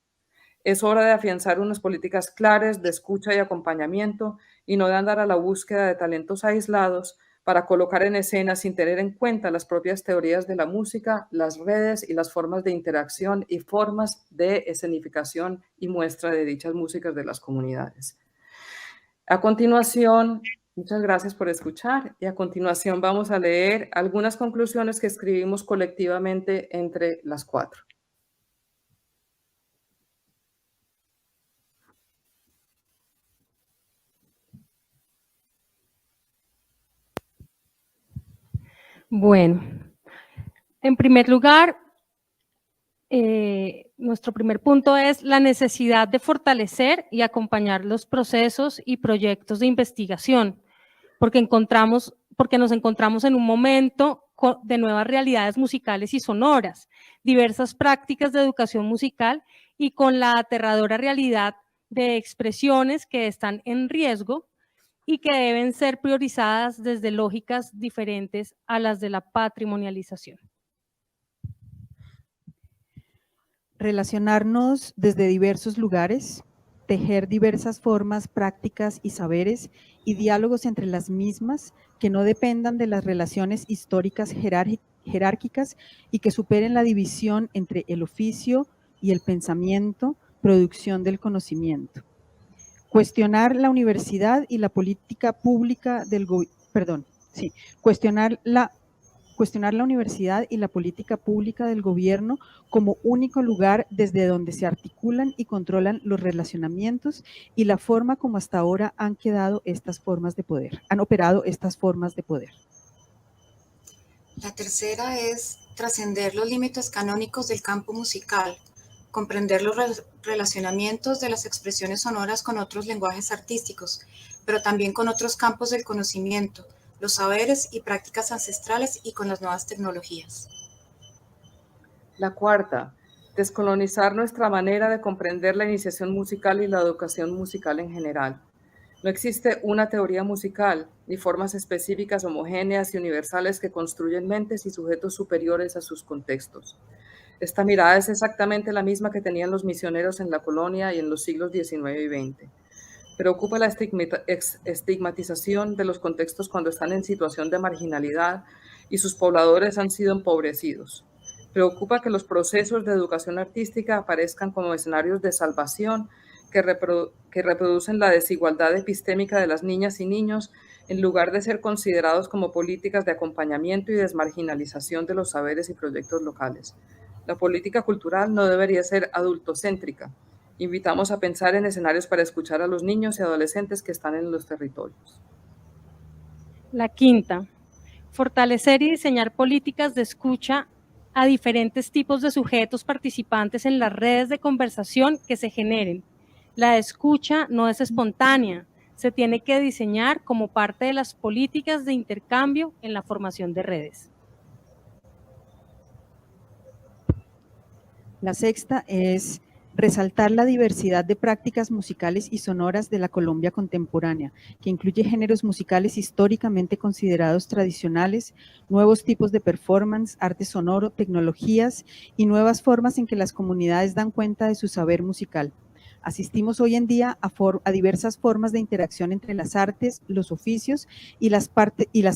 Es hora de afianzar unas políticas claras de escucha y acompañamiento y no de andar a la búsqueda de talentos aislados para colocar en escena sin tener en cuenta las propias teorías de la música, las redes y las formas de interacción y formas de escenificación y muestra de dichas músicas de las comunidades. A continuación, muchas gracias por escuchar y a continuación vamos a leer algunas conclusiones que escribimos colectivamente entre las cuatro. Bueno, en primer lugar, nuestro primer punto es la necesidad de fortalecer y acompañar los procesos y proyectos de investigación, porque nos encontramos en un momento de nuevas realidades musicales y sonoras, diversas prácticas de educación musical y con la aterradora realidad de expresiones que están en riesgo y que deben ser priorizadas desde lógicas diferentes a las de la patrimonialización. Relacionarnos desde diversos lugares, tejer diversas formas, prácticas y saberes y diálogos entre las mismas que no dependan de las relaciones históricas jerárquicas y que superen la división entre el oficio y el pensamiento, producción del conocimiento. Cuestionar la universidad y la política pública del cuestionar la cuestionar la universidad y la política pública del gobierno como único lugar desde donde se articulan y controlan los relacionamientos y la forma como hasta ahora han operado estas formas de poder. La tercera es trascender los límites canónicos del campo musical, comprender los relacionamientos de las expresiones sonoras con otros lenguajes artísticos, pero también con otros campos del conocimiento, los saberes y prácticas ancestrales y con las nuevas tecnologías. La cuarta, descolonizar nuestra manera de comprender la iniciación musical y la educación musical en general. No existe una teoría musical, ni formas específicas homogéneas y universales que construyen mentes y sujetos superiores a sus contextos. Esta mirada es exactamente la misma que tenían los misioneros en la colonia y en los siglos XIX y XX. Preocupa la estigmatización de los contextos cuando están en situación de marginalidad y sus pobladores han sido empobrecidos. Preocupa que los procesos de educación artística aparezcan como escenarios de salvación que reproducen la desigualdad epistémica de las niñas y niños en lugar de ser considerados como políticas de acompañamiento y desmarginalización de los saberes y proyectos locales. La política cultural no debería ser adultocéntrica. Invitamos a pensar en escenarios para escuchar a los niños y adolescentes que están en los territorios. La quinta, fortalecer y diseñar políticas de escucha a diferentes tipos de sujetos participantes en las redes de conversación que se generen. La escucha no es espontánea, se tiene que diseñar como parte de las políticas de intercambio en la formación de redes. La sexta es resaltar la diversidad de prácticas musicales y sonoras de la Colombia contemporánea, que incluye géneros musicales históricamente considerados tradicionales, nuevos tipos de performance, arte sonoro, tecnologías y nuevas formas en que las comunidades dan cuenta de su saber musical. Asistimos hoy en día a diversas formas de interacción entre las artes, los oficios y las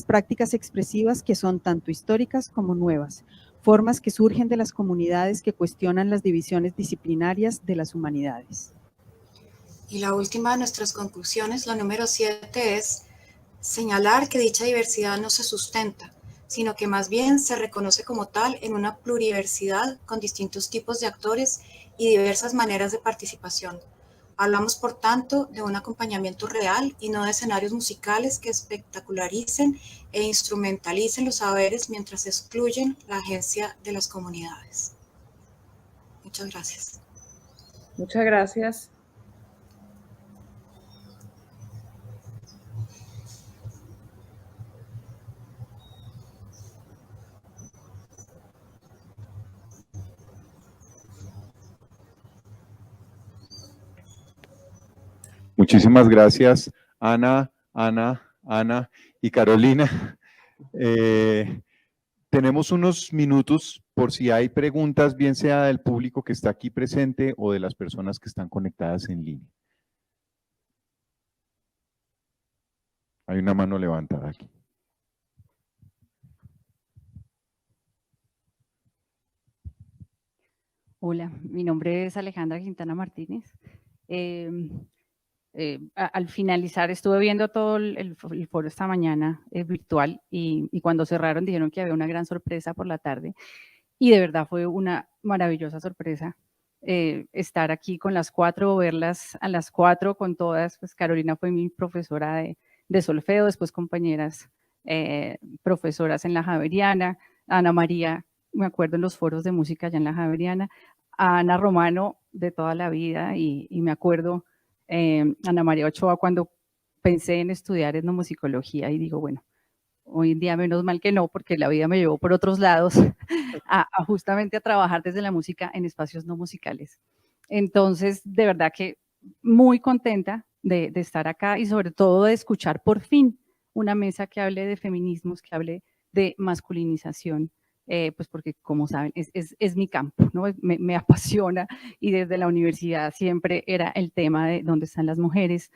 prácticas expresivas que son tanto históricas como nuevas, formas que surgen de las comunidades que cuestionan las divisiones disciplinarias de las humanidades. Y la última de nuestras conclusiones, la número 7, es señalar que dicha diversidad no se sustenta, sino que más bien se reconoce como tal en una pluriversidad con distintos tipos de actores y diversas maneras de participación. Hablamos, por tanto, de un acompañamiento real y no de escenarios musicales que espectacularicen e instrumentalicen los saberes mientras excluyen la agencia de las comunidades. Muchas gracias. Muchas gracias. Muchísimas gracias, Ana y Carolina. Tenemos unos minutos por si hay preguntas, bien sea del público que está aquí presente o de las personas que están conectadas en línea. Hay una mano levantada aquí. Hola, mi nombre es Alejandra Quintana Martínez. Al finalizar estuve viendo todo el foro esta mañana virtual y cuando cerraron dijeron que había una gran sorpresa por la tarde y de verdad fue una maravillosa sorpresa estar aquí con las 4, verlas a las 4 con todas. Pues Carolina fue mi profesora de solfeo, después compañeras profesoras en la Javeriana, Ana María, me acuerdo en los foros de música allá en la Javeriana, a Ana Romano de toda la vida y me acuerdo Ana María Ochoa cuando pensé en estudiar etnomusicología y digo, bueno, hoy en día menos mal que no, porque la vida me llevó por otros lados justamente a trabajar desde la música en espacios no musicales. Entonces, de verdad que muy contenta de estar acá y sobre todo de escuchar por fin una mesa que hable de feminismos, que hable de masculinización, pues porque como saben es mi campo, ¿no? Me apasiona y desde la universidad siempre era el tema de dónde están las mujeres.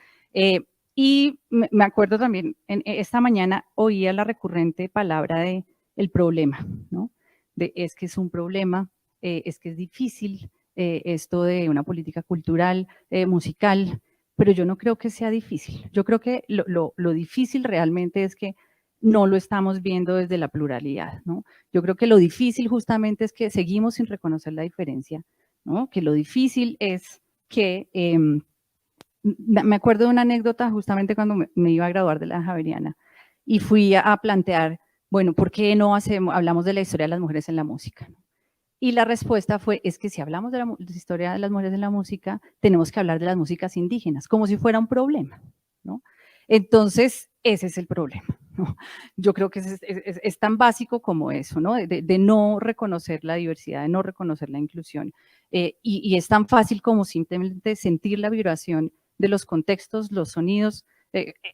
Y me acuerdo también, esta mañana oía la recurrente palabra de el problema, ¿no? De es que es un problema, es que es difícil esto de una política cultural, musical, pero yo no creo que sea difícil. Yo creo que lo difícil realmente es que no lo estamos viendo desde la pluralidad, ¿no? Yo creo que lo difícil justamente es que seguimos sin reconocer la diferencia, ¿no? Que lo difícil es que, me acuerdo de una anécdota justamente cuando me iba a graduar de la Javeriana y fui a plantear, bueno, ¿por qué no hablamos de la historia de las mujeres en la música? Y la respuesta fue, es que si hablamos de la historia de las mujeres en la música, tenemos que hablar de las músicas indígenas, como si fuera un problema, ¿no? Entonces, ese es el problema, ¿no? Yo creo que es tan básico como eso, ¿no? De no reconocer la diversidad, de no reconocer la inclusión. Y es tan fácil como simplemente sentir la vibración de los contextos, los sonidos.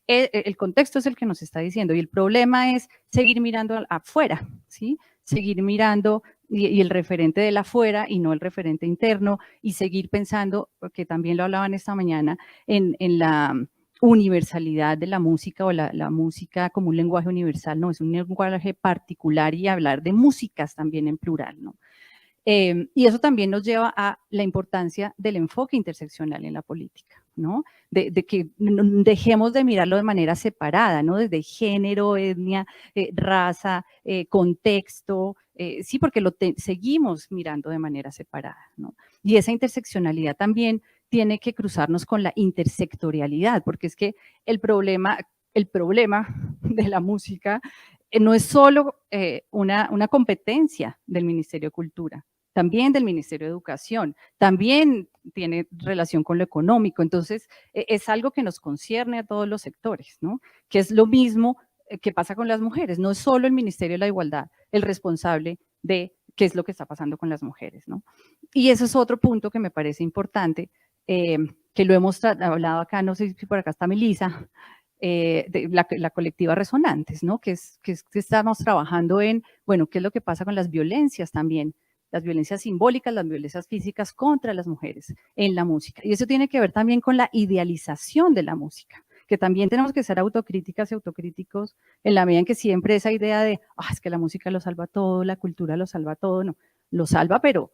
El contexto es el que nos está diciendo, y el problema es seguir mirando afuera, ¿sí? Seguir mirando y el referente del afuera y no el referente interno, y seguir pensando, que también lo hablaban esta mañana, en la universalidad de la música o la música como un lenguaje universal, no, es un lenguaje particular, y hablar de músicas también en plural, ¿no? Y eso también nos lleva a la importancia del enfoque interseccional en la política, ¿no? De que dejemos de mirarlo de manera separada, ¿no? Desde género, etnia, raza, contexto, sí, porque seguimos mirando de manera separada, ¿no? Y esa interseccionalidad también tiene que cruzarnos con la intersectorialidad, porque es que el problema de la música no es solo una competencia del Ministerio de Cultura, también del Ministerio de Educación, también tiene relación con lo económico. Entonces, es algo que nos concierne a todos los sectores, ¿no? Que es lo mismo que pasa con las mujeres. No es solo el Ministerio de la Igualdad el responsable de qué es lo que está pasando con las mujeres, ¿no? Y eso es otro punto que me parece importante, que lo hemos hablado acá, no sé si por acá está Melissa, de la colectiva Resonantes, ¿no? Que estamos trabajando en, bueno, qué es lo que pasa con las violencias también, las violencias simbólicas, las violencias físicas contra las mujeres en la música. Y eso tiene que ver también con la idealización de la música, que también tenemos que ser autocríticas y autocríticos en la medida en que siempre esa idea de, es que la música lo salva todo, la cultura lo salva todo, no, lo salva, pero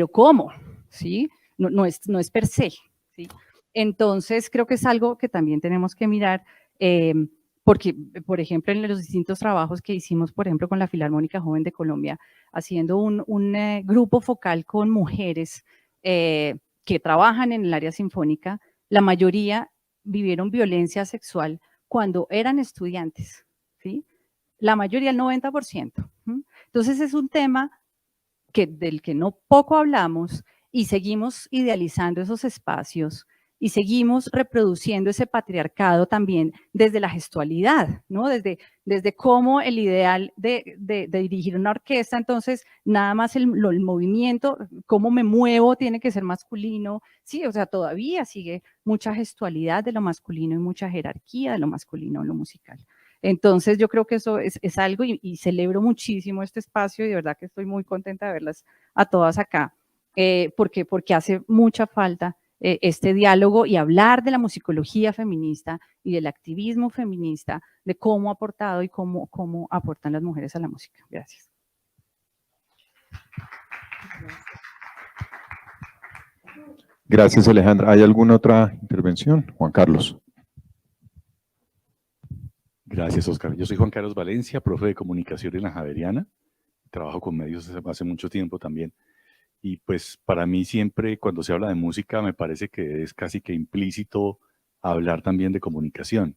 ¿cómo? ¿Sí? No es per se, ¿sí? Entonces, creo que es algo que también tenemos que mirar, porque, por ejemplo, en los distintos trabajos que hicimos, por ejemplo, con la Filarmónica Joven de Colombia, haciendo un grupo focal con mujeres que trabajan en el área sinfónica, la mayoría vivieron violencia sexual cuando eran estudiantes, ¿sí? La mayoría, el 90%. Entonces, es un tema del que no poco hablamos, y seguimos idealizando esos espacios y seguimos reproduciendo ese patriarcado también desde la gestualidad, ¿no? Desde cómo el ideal de dirigir una orquesta, entonces nada más el movimiento, cómo me muevo tiene que ser masculino, sí, o sea, todavía sigue mucha gestualidad de lo masculino y mucha jerarquía de lo masculino en lo musical. Entonces yo creo que eso es algo, y celebro muchísimo este espacio, y de verdad que estoy muy contenta de verlas a todas acá, porque hace mucha falta este diálogo y hablar de la musicología feminista y del activismo feminista, de cómo ha aportado y cómo aportan las mujeres a la música. Gracias. Gracias, Alejandra. ¿Hay alguna otra intervención? Juan Carlos. Gracias, Oscar. Yo soy Juan Carlos Valencia, profe de comunicación en la Javeriana. Trabajo con medios hace mucho tiempo también. Y pues para mí siempre cuando se habla de música me parece que es casi que implícito hablar también de comunicación.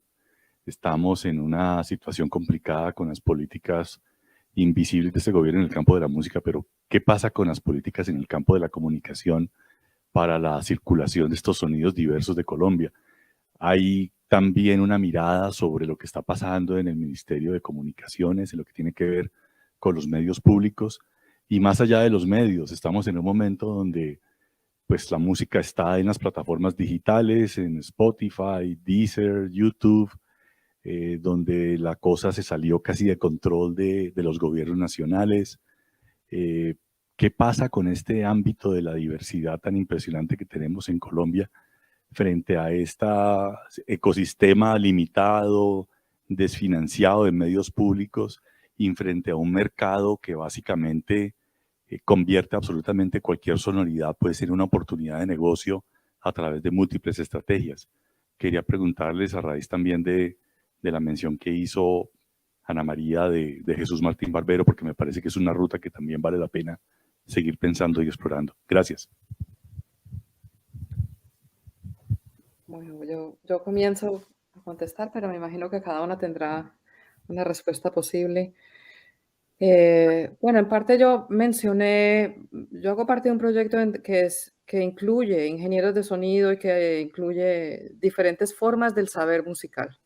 Estamos en una situación complicada con las políticas invisibles de este gobierno en el campo de la música, pero ¿qué pasa con las políticas en el campo de la comunicación para la circulación de estos sonidos diversos de Colombia? Hay también una mirada sobre lo que está pasando en el Ministerio de Comunicaciones, en lo que tiene que ver con los medios públicos. Y más allá de los medios, estamos en un momento donde pues, la música está en las plataformas digitales, en Spotify, Deezer, YouTube, donde la cosa se salió casi de control de los gobiernos nacionales. ¿Qué pasa con este ámbito de la diversidad tan impresionante que tenemos en Colombia frente a este ecosistema limitado, desfinanciado de medios públicos, y frente a un mercado que básicamente convierte absolutamente cualquier sonoridad, puede ser una oportunidad de negocio a través de múltiples estrategias? Quería preguntarles a raíz también de la mención que hizo Ana María de Jesús Martín Barbero, porque me parece que es una ruta que también vale la pena seguir pensando y explorando. Gracias. Bueno, yo comienzo a contestar, pero me imagino que cada una tendrá una respuesta posible. Bueno, en parte yo mencioné, yo hago parte de un proyecto que incluye ingenieros de sonido y que incluye diferentes formas del saber musical.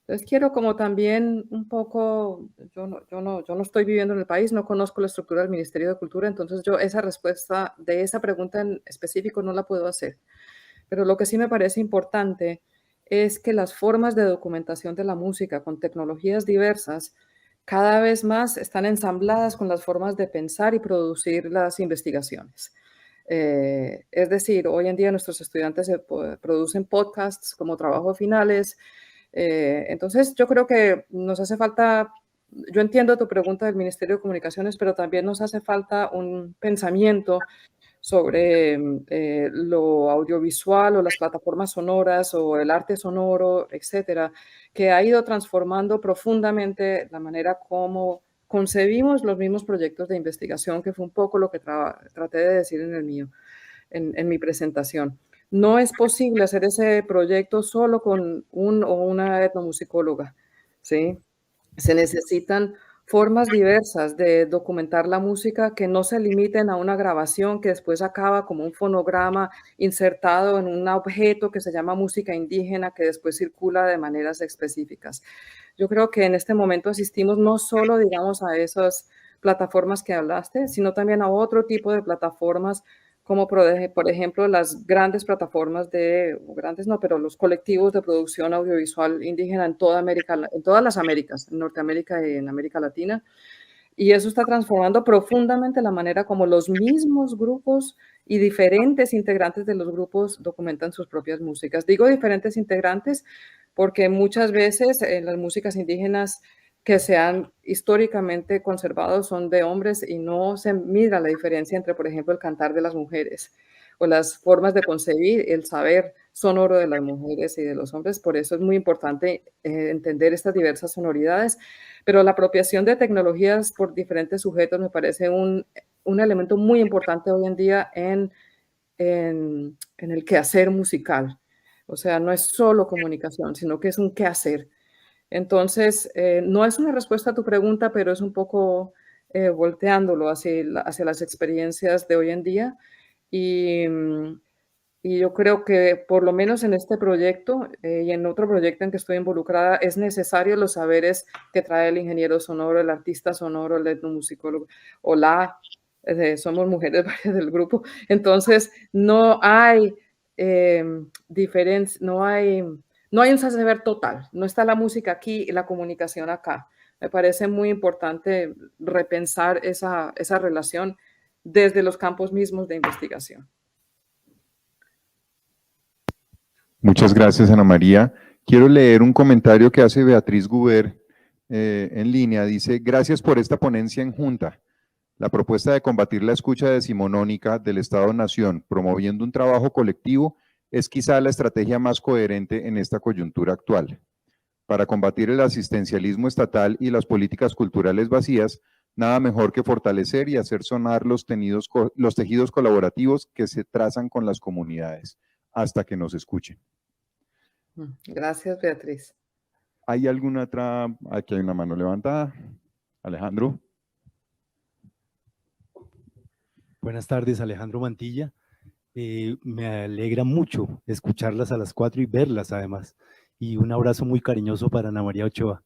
Entonces quiero como también un poco, yo no estoy viviendo en el país, no conozco la estructura del Ministerio de Cultura, entonces yo esa respuesta de esa pregunta en específico no la puedo hacer. Pero lo que sí me parece importante es que las formas de documentación de la música con tecnologías diversas cada vez más están ensambladas con las formas de pensar y producir las investigaciones. Es decir, hoy en día nuestros estudiantes producen podcasts como trabajo finales. Entonces, yo creo que nos hace falta, yo entiendo tu pregunta del Ministerio de Comunicaciones, pero también nos hace falta un pensamiento sobre lo audiovisual o las plataformas sonoras o el arte sonoro, etcétera, que ha ido transformando profundamente la manera como concebimos los mismos proyectos de investigación, que fue un poco lo que traté de decir en el mío, en mi presentación. No es posible hacer ese proyecto solo con un o una etnomusicóloga, ¿sí? Se necesitan formas diversas de documentar la música que no se limiten a una grabación que después acaba como un fonograma insertado en un objeto que se llama música indígena que después circula de maneras específicas. Yo creo que en este momento asistimos no solo, digamos, a esas plataformas que hablaste, sino también a otro tipo de plataformas como por ejemplo las grandes plataformas grandes no, pero los colectivos de producción audiovisual indígena en toda América, en todas las Américas, en Norteamérica y en América Latina. Y eso está transformando profundamente la manera como los mismos grupos y diferentes integrantes de los grupos documentan sus propias músicas. Digo diferentes integrantes porque muchas veces las músicas indígenas que se han históricamente conservado son de hombres y no se mira la diferencia entre, por ejemplo, el cantar de las mujeres o las formas de concebir el saber sonoro de las mujeres y de los hombres. Por eso es muy importante entender estas diversas sonoridades, pero la apropiación de tecnologías por diferentes sujetos me parece un elemento muy importante hoy en día en el quehacer musical. O sea, no es solo comunicación, sino que es un quehacer. Entonces, no es una respuesta a tu pregunta, pero es un poco volteándolo hacia las experiencias de hoy en día. Y yo creo que por lo menos en este proyecto y en otro proyecto en que estoy involucrada, es necesario los saberes que trae el ingeniero sonoro, el artista sonoro, el etnomusicólogo o somos mujeres varias del grupo. Entonces, no hay diferencia, no hay un saber total, no está la música aquí y la comunicación acá. Me parece muy importante repensar esa relación desde los campos mismos de investigación. Muchas gracias, Ana María. Quiero leer un comentario que hace Beatriz Guber en línea. Dice, gracias por esta ponencia en junta. La propuesta de combatir la escucha decimonónica del Estado-Nación, promoviendo un trabajo colectivo, es quizá la estrategia más coherente en esta coyuntura actual. Para combatir el asistencialismo estatal y las políticas culturales vacías, nada mejor que fortalecer y hacer sonar los tejidos colaborativos que se trazan con las comunidades, hasta que nos escuchen. Gracias, Beatriz. ¿Hay alguna otra? Aquí hay una mano levantada. Alejandro. Buenas tardes, Alejandro Mantilla. Me alegra mucho escucharlas a las 4 y verlas además. Y un abrazo muy cariñoso para Ana María Ochoa.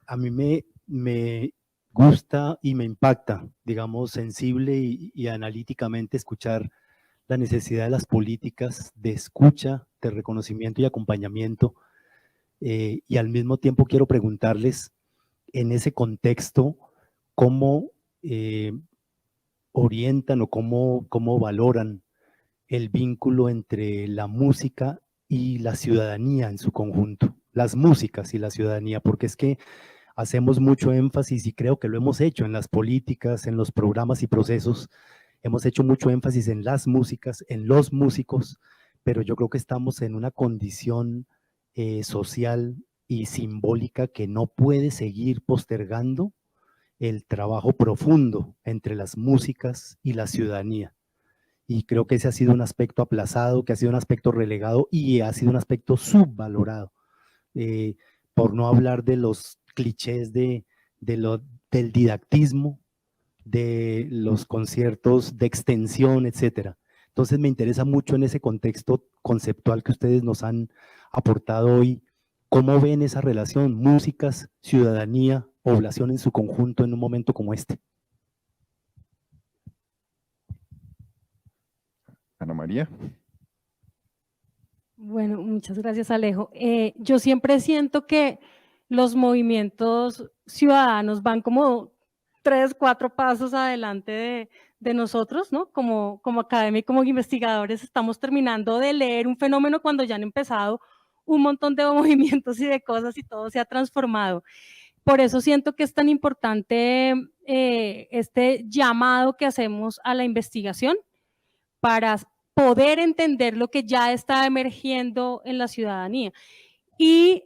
A mí me gusta y me impacta, digamos, sensible y analíticamente escuchar la necesidad de las políticas de escucha, de reconocimiento y acompañamiento. Y al mismo tiempo quiero preguntarles, en ese contexto, ¿cómo orientan o cómo valoran el vínculo entre la música y la ciudadanía en su conjunto? Las músicas y la ciudadanía, porque es que hacemos mucho énfasis, y creo que lo hemos hecho en las políticas, en los programas y procesos, hemos hecho mucho énfasis en las músicas, en los músicos, pero yo creo que estamos en una condición social y simbólica que no puede seguir postergando el trabajo profundo entre las músicas y la ciudadanía. Y creo que ese ha sido un aspecto aplazado, que ha sido un aspecto relegado y ha sido un aspecto subvalorado. Por no hablar de los clichés del didactismo, de los conciertos de extensión, etcétera. Entonces me interesa mucho en ese contexto conceptual que ustedes nos han aportado hoy, cómo ven esa relación, músicas, ciudadanía, población en su conjunto en un momento como este. Ana María. Bueno, muchas gracias, Alejo. Yo siempre siento que los movimientos ciudadanos van como 3, 4 pasos adelante de nosotros, ¿no? Como académicos, como investigadores, estamos terminando de leer un fenómeno cuando ya han empezado un montón de movimientos y de cosas y todo se ha transformado. Por eso siento que es tan importante este llamado que hacemos a la investigación para poder entender lo que ya está emergiendo en la ciudadanía. Y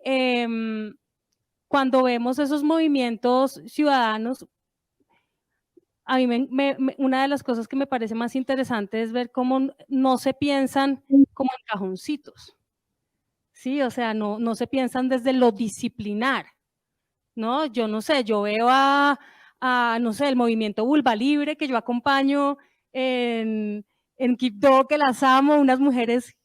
cuando vemos esos movimientos ciudadanos, a mí una de las cosas que me parece más interesante es ver cómo no se piensan como en cajoncitos, ¿sí? O sea, no se piensan desde lo disciplinar, ¿no? Yo no sé, yo veo no sé, el movimiento Vulva Libre que yo acompaño en Quibdó, que las amo, unas mujeres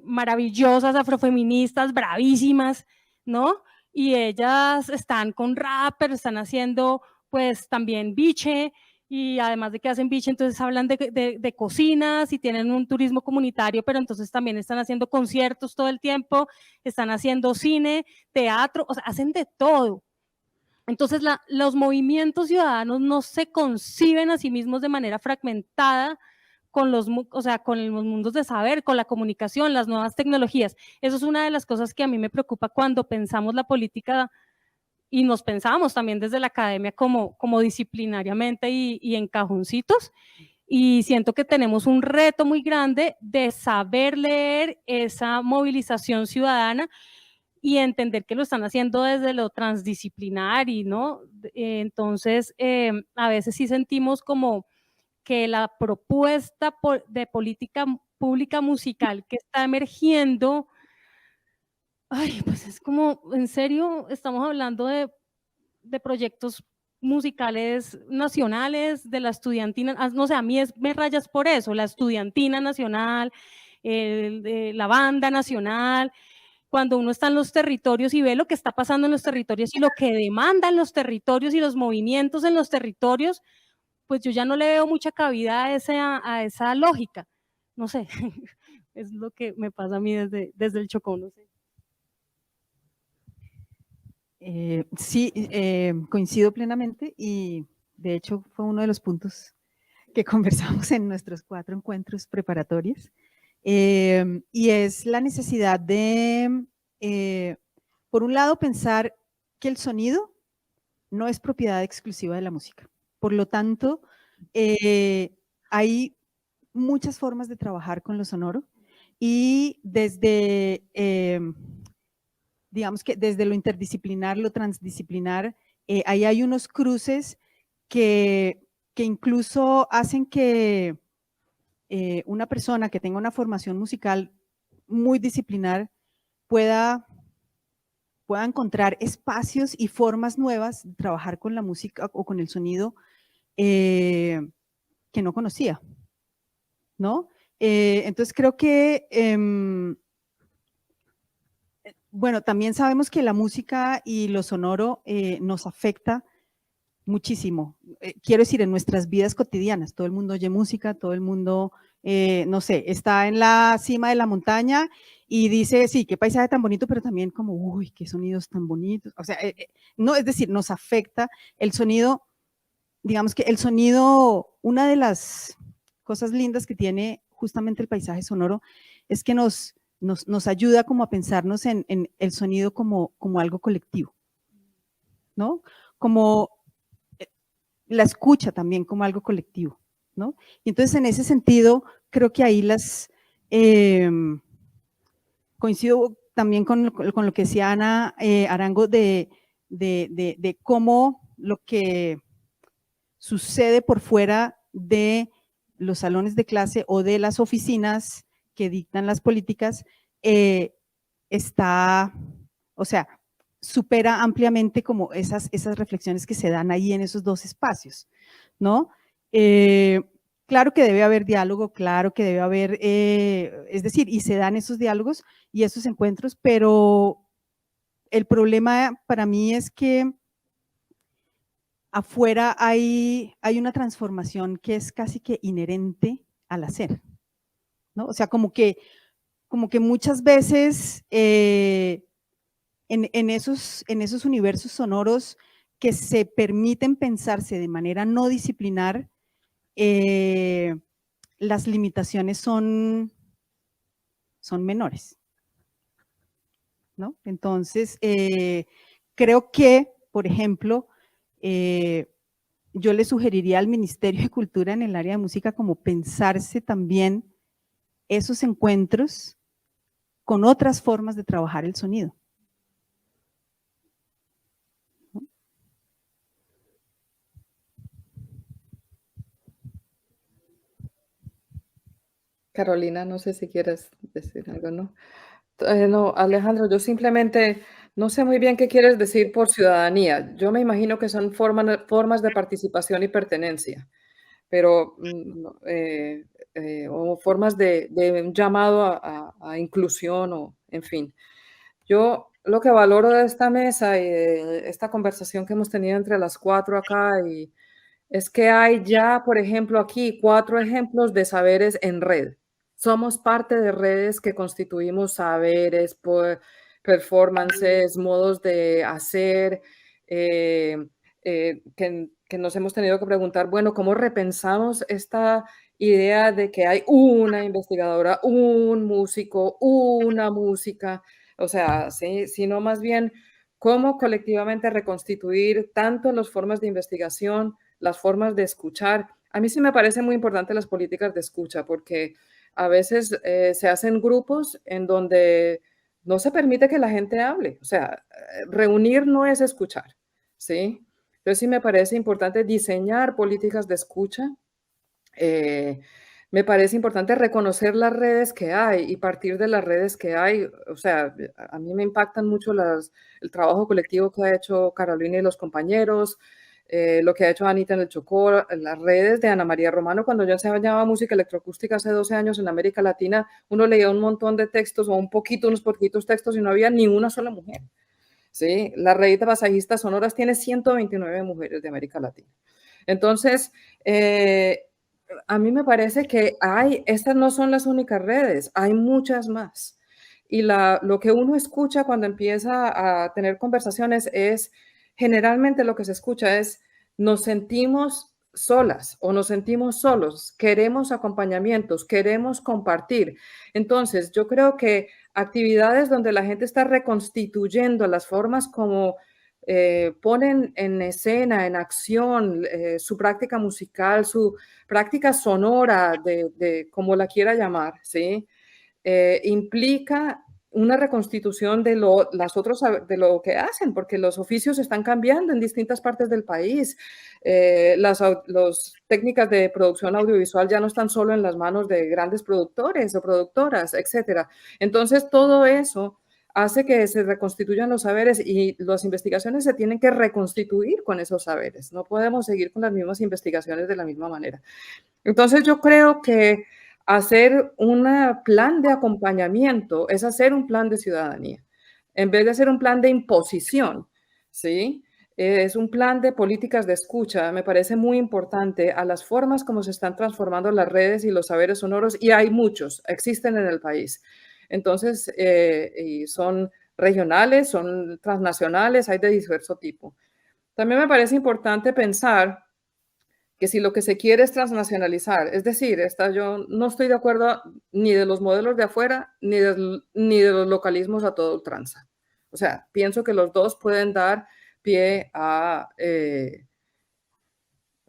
maravillosas, afrofeministas, bravísimas, ¿no? Y ellas están con rap, pero están haciendo pues también biche, y además de que hacen biche, entonces hablan de cocinas y tienen un turismo comunitario, pero entonces también están haciendo conciertos todo el tiempo, están haciendo cine, teatro, o sea, hacen de todo. Entonces los movimientos ciudadanos no se conciben a sí mismos de manera fragmentada con los mundos de saber, con la comunicación, las nuevas tecnologías. Eso es una de las cosas que a mí me preocupa cuando pensamos la política y nos pensamos también desde la academia como disciplinariamente y en cajoncitos. Y siento que tenemos un reto muy grande de saber leer esa movilización ciudadana y entender que lo están haciendo desde lo transdisciplinar, ¿no? Entonces, a veces sí sentimos como que la propuesta de política pública musical que está emergiendo, ay, pues es como, en serio, estamos hablando de proyectos musicales nacionales, de la estudiantina, no sé, a mí me rayas por eso, la estudiantina nacional, la banda nacional. Cuando uno está en los territorios y ve lo que está pasando en los territorios y lo que demandan los territorios y los movimientos en los territorios, pues yo ya no le veo mucha cabida a esa lógica. No sé, es lo que me pasa a mí desde el Chocó, no sé. Sí, coincido plenamente y de hecho fue uno de los puntos que conversamos en nuestros 4 encuentros preparatorios. Y es la necesidad de, por un lado, pensar que el sonido no es propiedad exclusiva de la música. Por lo tanto, hay muchas formas de trabajar con lo sonoro y desde, digamos que desde lo interdisciplinar, lo transdisciplinar, ahí hay unos cruces que incluso hacen que una persona que tenga una formación musical muy disciplinar pueda encontrar espacios y formas nuevas de trabajar con la música o con el sonido que no conocía, ¿no? Entonces creo que, bueno, también sabemos que la música y lo sonoro nos afecta muchísimo. Quiero decir, en nuestras vidas cotidianas, todo el mundo oye música, todo el mundo, no sé, está en la cima de la montaña y dice, sí, qué paisaje tan bonito, pero también como, uy, qué sonidos tan bonitos. O sea, no, es decir, nos afecta el sonido, digamos que el sonido, una de las cosas lindas que tiene justamente el paisaje sonoro es que nos ayuda como a pensarnos en el sonido como algo colectivo, ¿no? Como la escucha también como algo colectivo, ¿no? Y entonces en ese sentido creo que ahí coincido también con lo que decía Ana Arango de cómo lo que sucede por fuera de los salones de clase o de las oficinas que dictan las políticas o sea, supera ampliamente como esas reflexiones que se dan ahí en esos dos espacios, ¿no? Claro que debe haber diálogo, claro que debe haber, es decir, y se dan esos diálogos y esos encuentros, pero el problema para mí es que afuera hay una transformación que es casi que inherente al hacer, ¿no? O sea, como que muchas veces en esos universos sonoros que se permiten pensarse de manera no disciplinar, las limitaciones son menores, ¿no? Entonces, creo que, por ejemplo, yo le sugeriría al Ministerio de Cultura en el área de música como pensarse también esos encuentros con otras formas de trabajar el sonido. Carolina, no sé si quieres decir algo, ¿no? No, Alejandro, yo simplemente no sé muy bien qué quieres decir por ciudadanía. Yo me imagino que son formas de participación y pertenencia, pero o formas de un llamado a inclusión o, en fin. Yo lo que valoro de esta mesa y de esta conversación que hemos tenido entre las cuatro acá es que hay ya, por ejemplo, aquí 4 ejemplos de saberes en red. Somos parte de redes que constituimos saberes, performances, modos de hacer, que nos hemos tenido que preguntar, bueno, ¿cómo repensamos esta idea de que hay una investigadora, un músico, una música? O sea, ¿sí? Sino más bien, ¿cómo colectivamente reconstituir tanto las formas de investigación, las formas de escuchar? A mí sí me parece muy importante las políticas de escucha, porque a veces se hacen grupos en donde no se permite que la gente hable. O sea, reunir no es escuchar, ¿sí? Entonces sí me parece importante diseñar políticas de escucha. Me parece importante reconocer las redes que hay y partir de las redes que hay. O sea, a mí me impactan mucho el trabajo colectivo que ha hecho Carolina y los compañeros, lo que ha hecho Anita en el Chocó, las redes de Ana María Romano. Cuando yo enseñaba música electroacústica hace 12 años en América Latina, uno leía un montón de textos o unos poquitos textos y no había ni una sola mujer. ¿Sí? La red de masajistas sonoras tiene 129 mujeres de América Latina. Entonces, a mí me parece que estas no son las únicas redes, hay muchas más. Y lo que uno escucha cuando empieza a tener conversaciones es, generalmente lo que se escucha es, nos sentimos solas o nos sentimos solos, queremos acompañamientos, queremos compartir. Entonces, yo creo que actividades donde la gente está reconstituyendo las formas como ponen en escena, en acción, su práctica musical, su práctica sonora, de como la quiera llamar, ¿sí? Implica una reconstitución de de lo que hacen, porque los oficios están cambiando en distintas partes del país. Las técnicas de producción audiovisual ya no están solo en las manos de grandes productores o productoras, etcétera. Entonces, todo eso hace que se reconstituyan los saberes y las investigaciones se tienen que reconstituir con esos saberes. No podemos seguir con las mismas investigaciones de la misma manera. Entonces, yo creo que hacer un plan de acompañamiento es hacer un plan de ciudadanía, en vez de hacer un plan de imposición, ¿sí? Es un plan de políticas de escucha, me parece muy importante a las formas como se están transformando las redes y los saberes sonoros, y hay muchos, existen en el país. Entonces, y son regionales, son transnacionales, hay de diverso tipo. También me parece importante pensar que si lo que se quiere es transnacionalizar, es decir, yo no estoy de acuerdo ni de los modelos de afuera, ni de los localismos a todo ultranza. O sea, pienso que los dos pueden dar pie a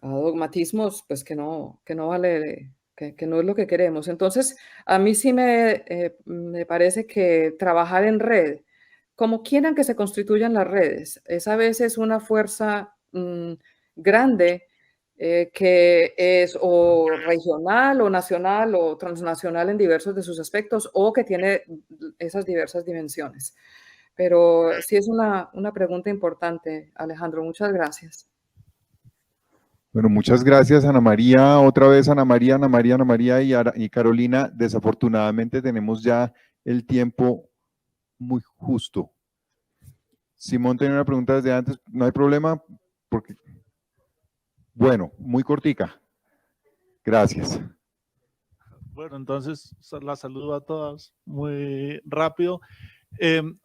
dogmatismos, pues que no vale que no es lo que queremos. Entonces, a mí sí me parece que trabajar en red, como quieran que se constituyan las redes, es a veces una fuerza grande que es o regional o nacional o transnacional en diversos de sus aspectos o que tiene esas diversas dimensiones. Pero sí es una pregunta importante, Alejandro. Muchas gracias. Bueno, muchas gracias, Ana María. Otra vez, Ana María y Carolina. Desafortunadamente tenemos ya el tiempo muy justo. Simón tenía una pregunta desde antes, no hay problema, porque... Bueno, muy cortica. Gracias. Bueno, entonces la saludo a todas muy rápido.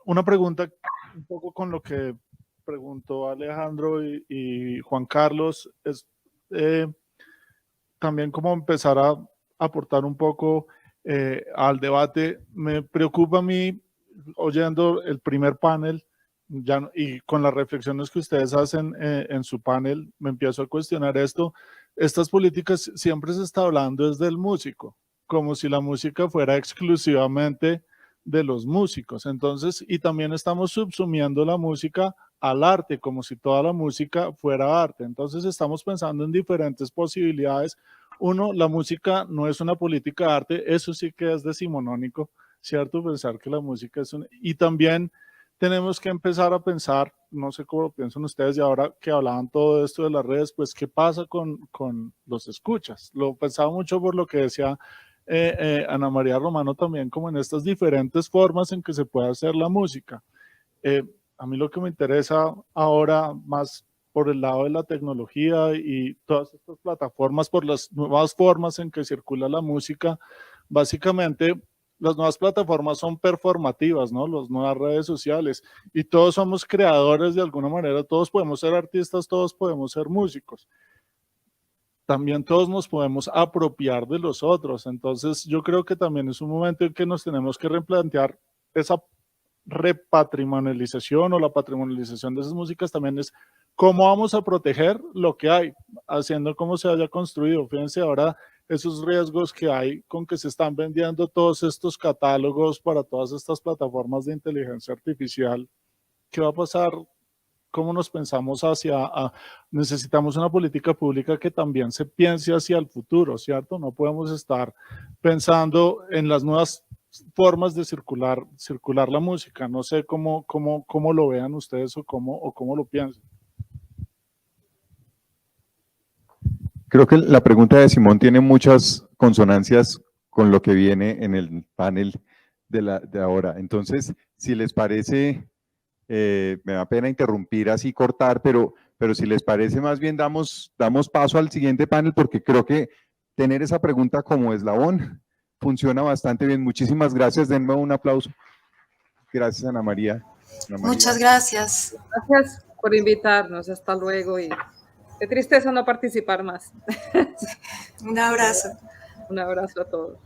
Una pregunta un poco con lo que preguntó Alejandro y Juan Carlos, es también como empezar a aportar un poco al debate. Me preocupa a mí, oyendo el primer panel, y con las reflexiones que ustedes hacen en su panel, me empiezo a cuestionar esto. Estas políticas siempre se está hablando desde el músico, como si la música fuera exclusivamente de los músicos. Entonces, y también estamos subsumiendo la música al arte, como si toda la música fuera arte. Entonces, estamos pensando en diferentes posibilidades. Uno, la música no es una política de arte, eso sí que es decimonónico, ¿cierto? Pensar que la música es una... Y también tenemos que empezar a pensar, no sé cómo lo piensan ustedes, y ahora que hablaban todo esto de las redes, pues qué pasa con los escuchas. Lo pensaba mucho por lo que decía Ana María Romano también, como en estas diferentes formas en que se puede hacer la música. A mí lo que me interesa ahora, más por el lado de la tecnología y todas estas plataformas, por las nuevas formas en que circula la música, básicamente... Las nuevas plataformas son performativas, ¿no? Las nuevas redes sociales, y todos somos creadores de alguna manera, todos podemos ser artistas, todos podemos ser músicos. También todos nos podemos apropiar de los otros, entonces yo creo que también es un momento en que nos tenemos que replantear esa repatrimonialización o la patrimonialización de esas músicas. También es cómo vamos a proteger lo que hay, haciendo como se haya construido. Fíjense ahora esos riesgos que hay con que se están vendiendo todos estos catálogos para todas estas plataformas de inteligencia artificial. ¿Qué va a pasar? ¿Cómo nos pensamos necesitamos una política pública que también se piense hacia el futuro, ¿cierto? No podemos estar pensando en las nuevas formas de circular la música. No sé cómo lo vean ustedes o cómo lo piensan. Creo que la pregunta de Simón tiene muchas consonancias con lo que viene en el panel de ahora. Entonces, si les parece, me da pena interrumpir así, cortar, pero si les parece, más bien damos paso al siguiente panel, porque creo que tener esa pregunta como eslabón funciona bastante bien. Muchísimas gracias, denme un aplauso. Gracias, Ana María. Muchas gracias. Gracias por invitarnos, hasta luego, y qué tristeza no participar más. Un abrazo. Un abrazo a todos.